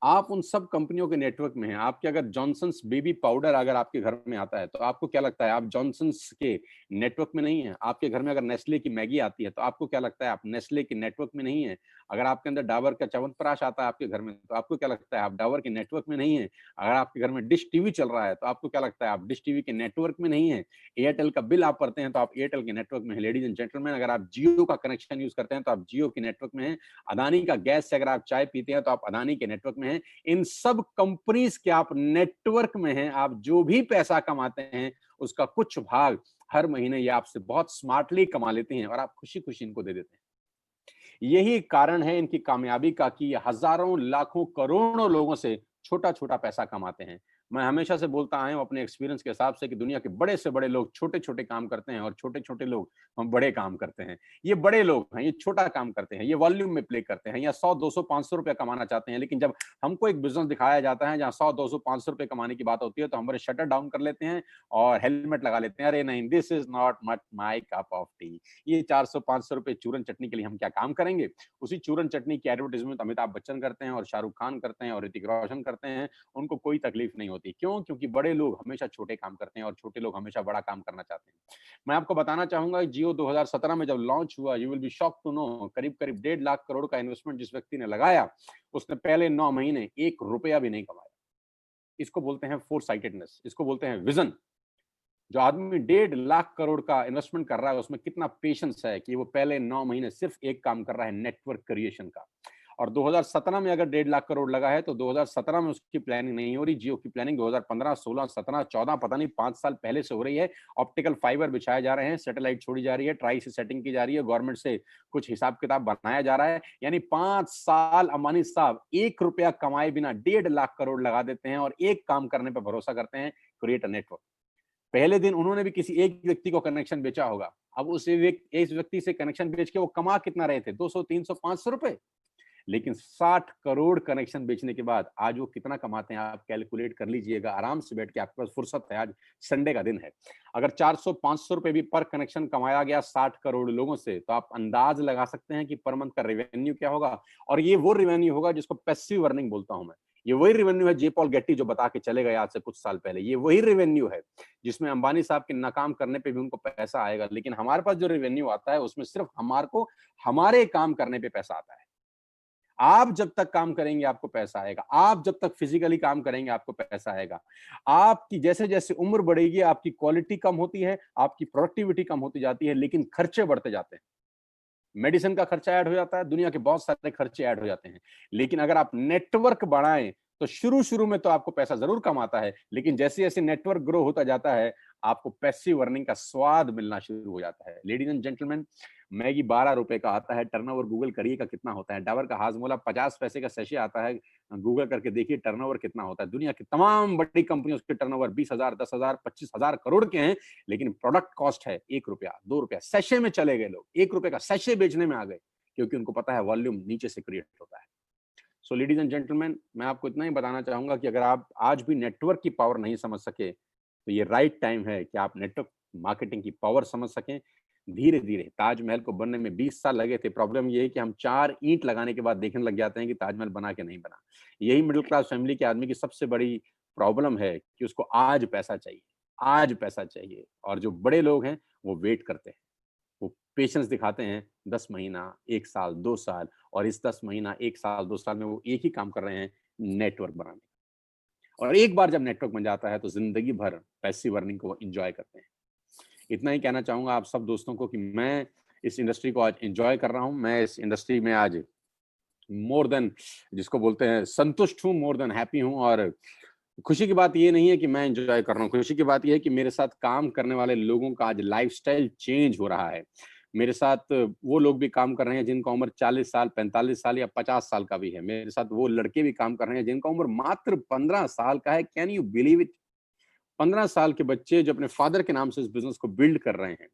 आप उन सब कंपनियों के नेटवर्क में हैं। आपके अगर जॉनसन्स बेबी पाउडर अगर आपके घर में आता है, तो आपको क्या लगता है आप जॉनसन्स के नेटवर्क में नहीं हैं? आपके घर में अगर नेस्ले की मैगी आती है, तो आपको क्या लगता है आप नेस्ले के नेटवर्क में नहीं हैं? अगर आपके अंदर डाबर का च्यवनप्राश आता है आपके घर में, तो आपको क्या लगता है आप डाबर के नेटवर्क में नहीं हैं? अगर आपके घर में डिश टीवी चल रहा है, तो आपको क्या लगता है आप डिश टीवी के नेटवर्क में नहीं हैं? एयरटेल का बिल आप भरते हैं, तो आप एयरटेल के नेटवर्क में हैं। लेडीज एंड जेंटलमैन, अगर आप जियो का कनेक्शन यूज़ करते हैं, तो आप जियो के नेटवर्क में हैं। अदानी का गैस से अगर आप चाय पीते हैं, तो आप अदानी के नेटवर्क में हैं। इन सब कंपनीज के आप नेटवर्क में हैं। आप जो भी पैसा कमाते हैं, उसका कुछ भाग हर महीने ये आपसे बहुत स्मार्टली कमा लेते हैं और आप खुशी-खुशी इनको दे देते हैं। यही कारण है इनकी कामयाबी का कि ये हजारों, लाखों, करोड़ों लोगों से छोटा-छोटा पैसा कमाते हैं। मैं हमेशा से बोलता आया हूँ अपने एक्सपीरियंस के हिसाब से कि दुनिया के बड़े से बड़े लोग छोटे-छोटे काम करते हैं और छोटे-छोटे लोग हम बड़े काम करते हैं। ये बड़े लोग हैं, ये छोटा काम करते हैं, ये वॉल्यूम में प्ले करते हैं, या 100, 200, 500 रुपए कमाना चाहते हैं। लेकिन जब हमको एक बिज़नेस दिखाया जाता है जहाँ 100, 200, 500 रुपए कमाने की बात होती है, तो हमारे शटर डाउन कर लेते हैं और हेलमेट लगा लेते हैं। अरे नहीं, this is not my cup of T. ये 400, 500 रुपए चूरन चटनी के लिए हम क्या काम करेंगे? उसी चूरन चटनी की एडवर्टाइजमेंट अमिताभ बच्चन करते हैं और शाहरुख खान करते हैं और ऋतिक रोशन करते हैं। उनको कोई तकलीफ नहीं होती। क्यों? क्योंकि बड़े लोग हमेशा छोटे काम करते हैं और छोटे लोग हमेशा बड़ा काम करना चाहते हैं। मैं आपको बताना चाहूंगा जियो 2017 में जब लॉन्च हुआ, you will be shocked to know, करीब-करीब 1.5 लाख करोड़ का इन्वेस्टमेंट जिस व्यक्ति ने लगाया, उसने पहले 9 महीने 1 रुपया भी नहीं कमाया। इसको बोलते हैं फोरसाइटेडनेस, इसको बोलते हैं विजन। जो आदमी 1.5 लाख करोड़ का इन्वेस्टमेंट कर रहा है, उसमें कितना पेशेंस है कि वो पहले 9 महीने सिर्फ एक काम कर रहा है, नेटवर्क क्रिएशन का। और 2017 में अगर 1.5 लाख करोड़ लगा है, तो 2017 में उसकी प्लानिंग नहीं हो रही। जियो की प्लानिंग 2015, 16, 17, 14 पता नहीं 5 साल पहले से हो रही है। ऑप्टिकल फाइबर बिछाए जा रहे हैं, सैटेलाइट छोड़ी जा रही है, ट्राई से सेटिंग की जा रही है, गवर्नमेंट से कुछ हिसाब किताब बनाया जा रहा है। यानी 5 साल अंबानी साहब 1 रुपया कमाए बिना 1.5 लाख करोड़ लगा देते हैं और एक काम करने पर भरोसा करते हैं, क्रिएट अ नेटवर्क। पहले दिन उन्होंने भी किसी एक व्यक्ति को कनेक्शन बेचा होगा। अब उस व्यक्ति से कनेक्शन बेच के वो कमा कितना रहे थे? 200, 300, 500 रुपए। लेकिन 60 करोड़ कनेक्शन बेचने के बाद आज वो कितना कमाते हैं, आप कैलकुलेट कर लीजिएगा आराम से बैठ के। आपके पास फुर्सत है, आज संडे का दिन है। अगर 400-500 रुपए भी पर कनेक्शन कमाया गया 60 करोड़ लोगों से, तो आप अंदाज लगा सकते हैं कि पर मंथ का रेवेन्यू क्या होगा। और ये वो रेवेन्यू होगा जिसको पैसिव अर्निंग बोलता हूं मैं। ये वही रेवेन्यू है जे पॉल गेट्टी जो बता के चले गए आज से कुछ साल पहले। ये वही रेवेन्यू है जिसमें अंबानी साहब के नाकाम करने पे भी उनको पैसा आएगा। लेकिन हमारे पास जो रेवेन्यू आता है, उसमें सिर्फ हमारे काम करने पे पैसा आता है। आप जब तक काम करेंगे आपको पैसा आएगा। आप जब तक फिजिकली काम करेंगे आपको पैसा आएगा। आपकी जैसे जैसे उम्र बढ़ेगी, आपकी क्वालिटी कम होती है, आपकी प्रोडक्टिविटी कम होती जाती है, लेकिन खर्चे बढ़ते जाते हैं। मेडिसिन का खर्चा ऐड हो जाता है, दुनिया के बहुत सारे खर्चे ऐड हो जाते हैं। लेकिन अगर आप नेटवर्क बढ़ाएं, तो शुरू में तो आपको पैसा जरूर कमाता है, लेकिन जैसे जैसे नेटवर्क ग्रो होता जाता है, आपको पैसिव अर्निंग का स्वाद मिलना शुरू हो जाता है। लेडीज एंड जेंटलमैन, मैगी 12 रुपए का आता है, टर्नओवर गूगल करिएगा कितना होता है। डाबर का हाजमोला 50 पैसे का सैशे आता है, गूगल करके देखिए टर्नओवर कितना होता है। दुनिया की तमाम बड़ी कंपनियों के टर्नओवर 20,000, 10,000, 25,000 करोड़ के हैं, लेकिन प्रोडक्ट कॉस्ट है 1 रुपया, 2 रुपया। सैशे में चले गए लोग, 1 रुपए का सैशे बेचने में आ गए, क्योंकि उनको पता है वॉल्यूम नीचे से क्रिएट होता है। सो लेडीज एंड जेंटलमैन, मैं आपको इतना ही बताना चाहूंगा कि अगर आप आज भी नेटवर्क की पावर नहीं समझ सके, तो ये राइट टाइम है कि आप नेटवर्क मार्केटिंग की पावर समझ सकें। धीरे धीरे ताजमहल को बनने में 20 साल लगे थे। प्रॉब्लम ये है कि हम 4 ईंट लगाने के बाद देखने लग जाते हैं कि ताजमहल बना के नहीं बना। यही मिडिल क्लास फैमिली के आदमी की सबसे बड़ी प्रॉब्लम है कि उसको आज पैसा चाहिए, आज पैसा चाहिए। और जो बड़े लोग हैं वो वेट करते हैं, वो पेशेंस दिखाते हैं 10 महीना, 1 साल, 2 साल, और इस 10 महीना, 1 साल, 2 साल में वो एक ही काम कर रहे हैं, नेटवर्क बनाने। और एक बार जब नेटवर्क बन जाता है तो जिंदगी भर पैसिव अर्निंग को एंजॉय करते हैं। इतना ही कहना चाहूंगा आप सब दोस्तों को कि मैं इस इंडस्ट्री को आज एंजॉय कर रहा हूं। मैं इस इंडस्ट्री में आज मोर देन, जिसको बोलते हैं, संतुष्ट हूं, मोर देन हैप्पी हूं। और खुशी की बात ये नहीं है कि मैं एंजॉय कर रहा हूं, खुशी की बात ये है कि मेरे साथ काम करने वाले लोगों का आज लाइफस्टाइल चेंज हो रहा है। मेरे साथ वो लोग भी काम कर रहे हैं जिनका उम्र 40 साल, 45 साल या 50 साल का भी है। मेरे साथ वो लड़के भी काम कर रहे हैं जिनका उम्र मात्र 15 साल का है। Can you believe it? 15 साल के बच्चे जो अपने फादर के नाम से इस बिजनेस को बिल्ड कर रहे हैं।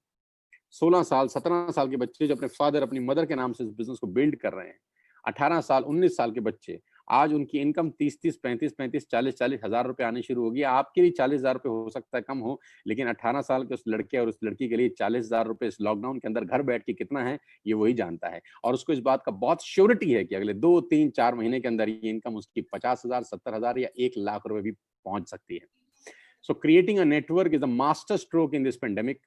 16 साल, 17 साल के बच्चे जो अपने फादर, अपनी मदर के नाम से इस बिजनेस को बिल्ड कर रहे हैं। 18 साल, 19 साल के बच्चे, आज उनकी इनकम 30-30, 35-35, 40-40 हज़ार रुपए आने शुरू होगी। आपके लिए 40 हज़ार रुपए हो सकता है कम हो, लेकिन 18 साल के उस लड़के और उस लड़की के लिए 40 हज़ार रुपए इस लॉकडाउन के अंदर घर बैठ के कितना है, ये वही जानता है। और उसको इस बात का बहुत श्योरिटी है कि अगले 2, 3, 4 महीने के अंदर ये इनकम उसकी 50 हज़ार, 70 हज़ार या 1 लाख रुपए भी पहुंच सकती है। सो creating a network is the master stroke in this pandemic.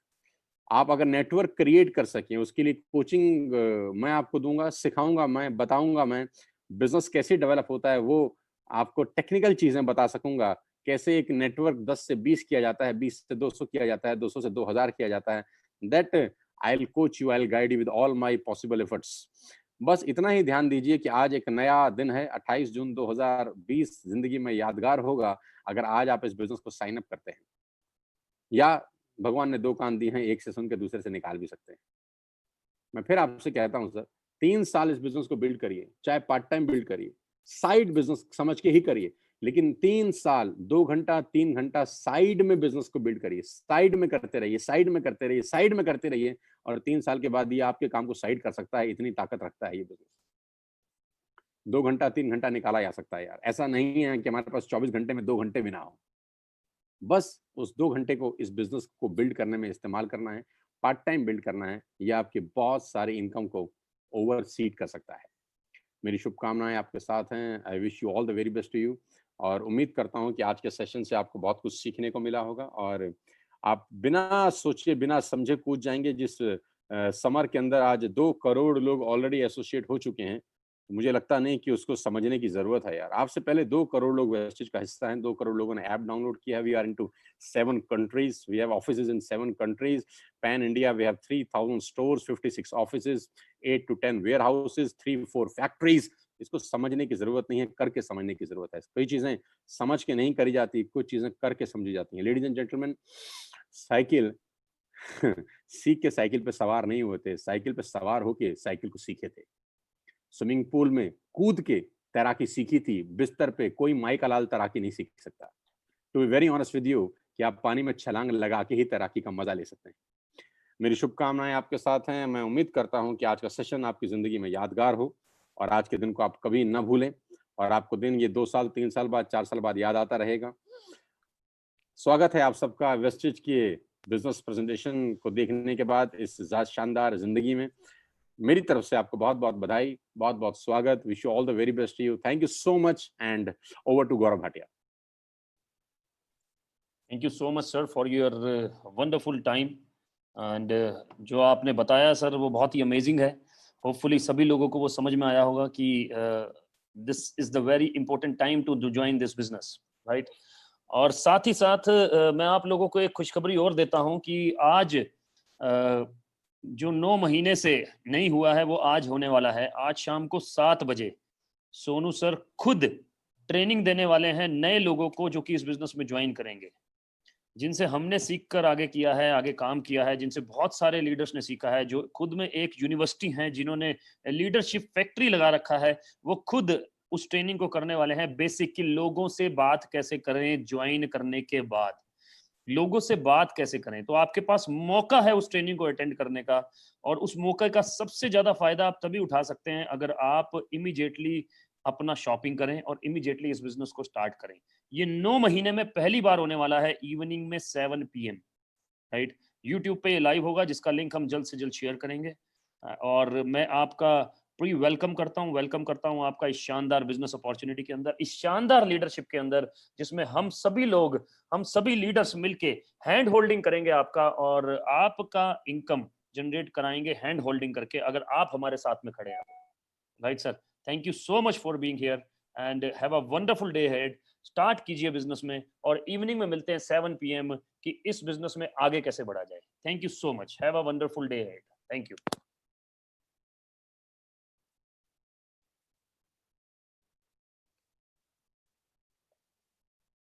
आप अगर नेटवर्क क्रिएट कर सकें, उसके लिए कोचिंग मैं आपको दूंगा, सिखाऊंगा मैं, बताऊंगा मैं, बिजनेस कैसे डेवलप होता है वो आपको टेक्निकल चीजें बता सकूंगा, कैसे एक नेटवर्क 10 से 20 किया जाता है, 20 से 200 किया जाता है, 200 से 2000 किया जाता है। That I will coach you, I will guide you with all my possible efforts. बस इतना ही ध्यान दीजिए कि आज एक नया दिन है, 28 जून 2020 जिंदगी में यादगार होगा अगर आज आप इस बिजनेस को साइन अप करते हैं। या भगवान ने 2 कान दिए हैं, एक से सुन के दूसरे से निकाल भी सकते हैं। मैं फिर आपसे कहता हूं सर, 3 साल इस बिजनेस को बिल्ड करिए, चाहे पार्ट टाइम बिल्ड करिए, साइड बिजनेस समझ के ही करिए, लेकिन 3 साल 2 घंटा 3 घंटा साइड में बिजनेस को बिल्ड करिए, साइड में करते रहिए, साइड में करते रहिए, साइड में करते रहिए, और 3 साल के बाद ये आपके काम को साइड कर सकता है। इतनी ताकत रखता है ये बिजनेस। 2 घंटा 3 घंटा निकाला जा सकता है यार। ऐसा नहीं है कि हमारे पास 24 घंटे में 2 घंटे भी ना हो। बस उस 2 घंटे को इस बिजनेस को बिल्ड करने में इस्तेमाल करना है, पार्ट टाइम बिल्ड करना है, या आपके बहुत सारे इनकम को ओवरसीड कर सकता है। मेरी शुभकामनाएं आपके साथ हैं। I wish you all the very best to you, और उम्मीद करता हूं कि आज के सेशन से आपको बहुत कुछ सीखने को मिला होगा और आप बिना सोचे बिना समझे कूद जाएंगे। जिस समर के अंदर आज 2 करोड़ लोग ऑलरेडी एसोसिएट हो चुके हैं, मुझे लगता नहीं कि उसको समझने की जरूरत है यार। आपसे पहले 2 करोड़ लोग वेस्टेज का हिस्सा हैं, 2 करोड़ लोगों ने ऐप डाउनलोड किया है। We are into 7 countries, we have offices in 7 countries, pan India we have 3000 stores, 56 offices, 8 to 10 warehouses, 3-4 factories. इसको समझने की जरूरत नहीं है, करके समझने की जरूरत है। कई चीजें समझ के नहीं करी जाती, कुछ चीजें करके समझी जाती हैं। लेडीज एंड जेंटलमैन, साइकिल सीख के साइकिल पे सवार नहीं होते, साइकिल पे सवार होके साइकिल को सीखे थे। स्विमिंग पूल में कूद के तैराकी सीखी थी, बिस्तर पे कोई माई का लाल तैराकी नहीं सीख सकता। To be very honest with you, कि आप पानी में छलांग लगा के ही तैराकी का मजा ले सकते हैं। मेरी शुभकामनाएं आपके साथ हैं। मैं उम्मीद करता हूं कि आज का सेशन आपकी जिंदगी में यादगार हो और आज के दिन को आप कभी न भूलें, और आपको दिन ये 2 साल 3 साल बाद 4 साल बाद याद आता रहेगा। स्वागत है आप सबका वेस्टेज के बिजनेस प्रेजेंटेशन को देखने के बाद इस शानदार जिंदगी में। मेरी तरफ से आपको बहुत बहुत बधाई, बहुत बहुत स्वागत। Wish you all the very best to you. Thank you so much, and over to Gaurav Bhatia. Thank you so much sir for your wonderful time, and जो आपने बताया सर वो बहुत ही अमेजिंग है। होपफुली सभी लोगों को वो समझ में आया होगा कि this is the very important time to join this business, right. और साथ ही साथ मैं आप लोगों को एक खुशखबरी और देता हूं कि आज जो 9 महीने से नहीं हुआ है वो आज होने वाला है। आज शाम को 7 बजे सोनू सर खुद ट्रेनिंग देने वाले हैं नए लोगों को जो कि इस बिजनेस में ज्वाइन करेंगे, जिनसे हमने सीख कर आगे किया है, आगे काम किया है, जिनसे बहुत सारे लीडर्स ने सीखा है, जो खुद में एक यूनिवर्सिटी हैं, जिन्होंने लीडरशिप फैक्ट्री लगा रखा है, वो खुद उस ट्रेनिंग को करने वाले हैं। बेसिक कि लोगों से बात कैसे करें, ज्वाइन करने के बाद लोगों से बात कैसे करें। तो आपके पास मौका है उस ट्रेनिंग को अटेंड करने का, और उस मौके का सबसे ज्यादा फायदा आप तभी उठा सकते हैं अगर आप इमीडिएटली अपना शॉपिंग करें और इमीडिएटली इस बिजनेस को स्टार्ट करें। ये 9 महीने में पहली बार होने वाला है, इवनिंग में 7 PM, राइट। यूट्यूब पे लाइव होगा, जिसका लिंक हम जल्द से जल्द शेयर करेंगे। और मैं आपका प्री वेलकम करता हूं आपका इस शानदार बिजनेस अपॉर्चुनिटी के अंदर, इस शानदार लीडरशिप के अंदर, जिसमें हम सभी लीडर्स मिलके हैंड होल्डिंग करेंगे आपका, और आपका इनकम जनरेट कराएंगे हैंड होल्डिंग करके, अगर आप हमारे साथ में खड़े हैं, right sir. Thank you so much for being here, and have a wonderful day head. Start कीजिए बिजनेस में, और इवनिंग में मिलते हैं 7 PM कि इस बिजनेस में आगे कैसे बढ़ा जाए। Thank you so much, have a wonderful day head. Thank you.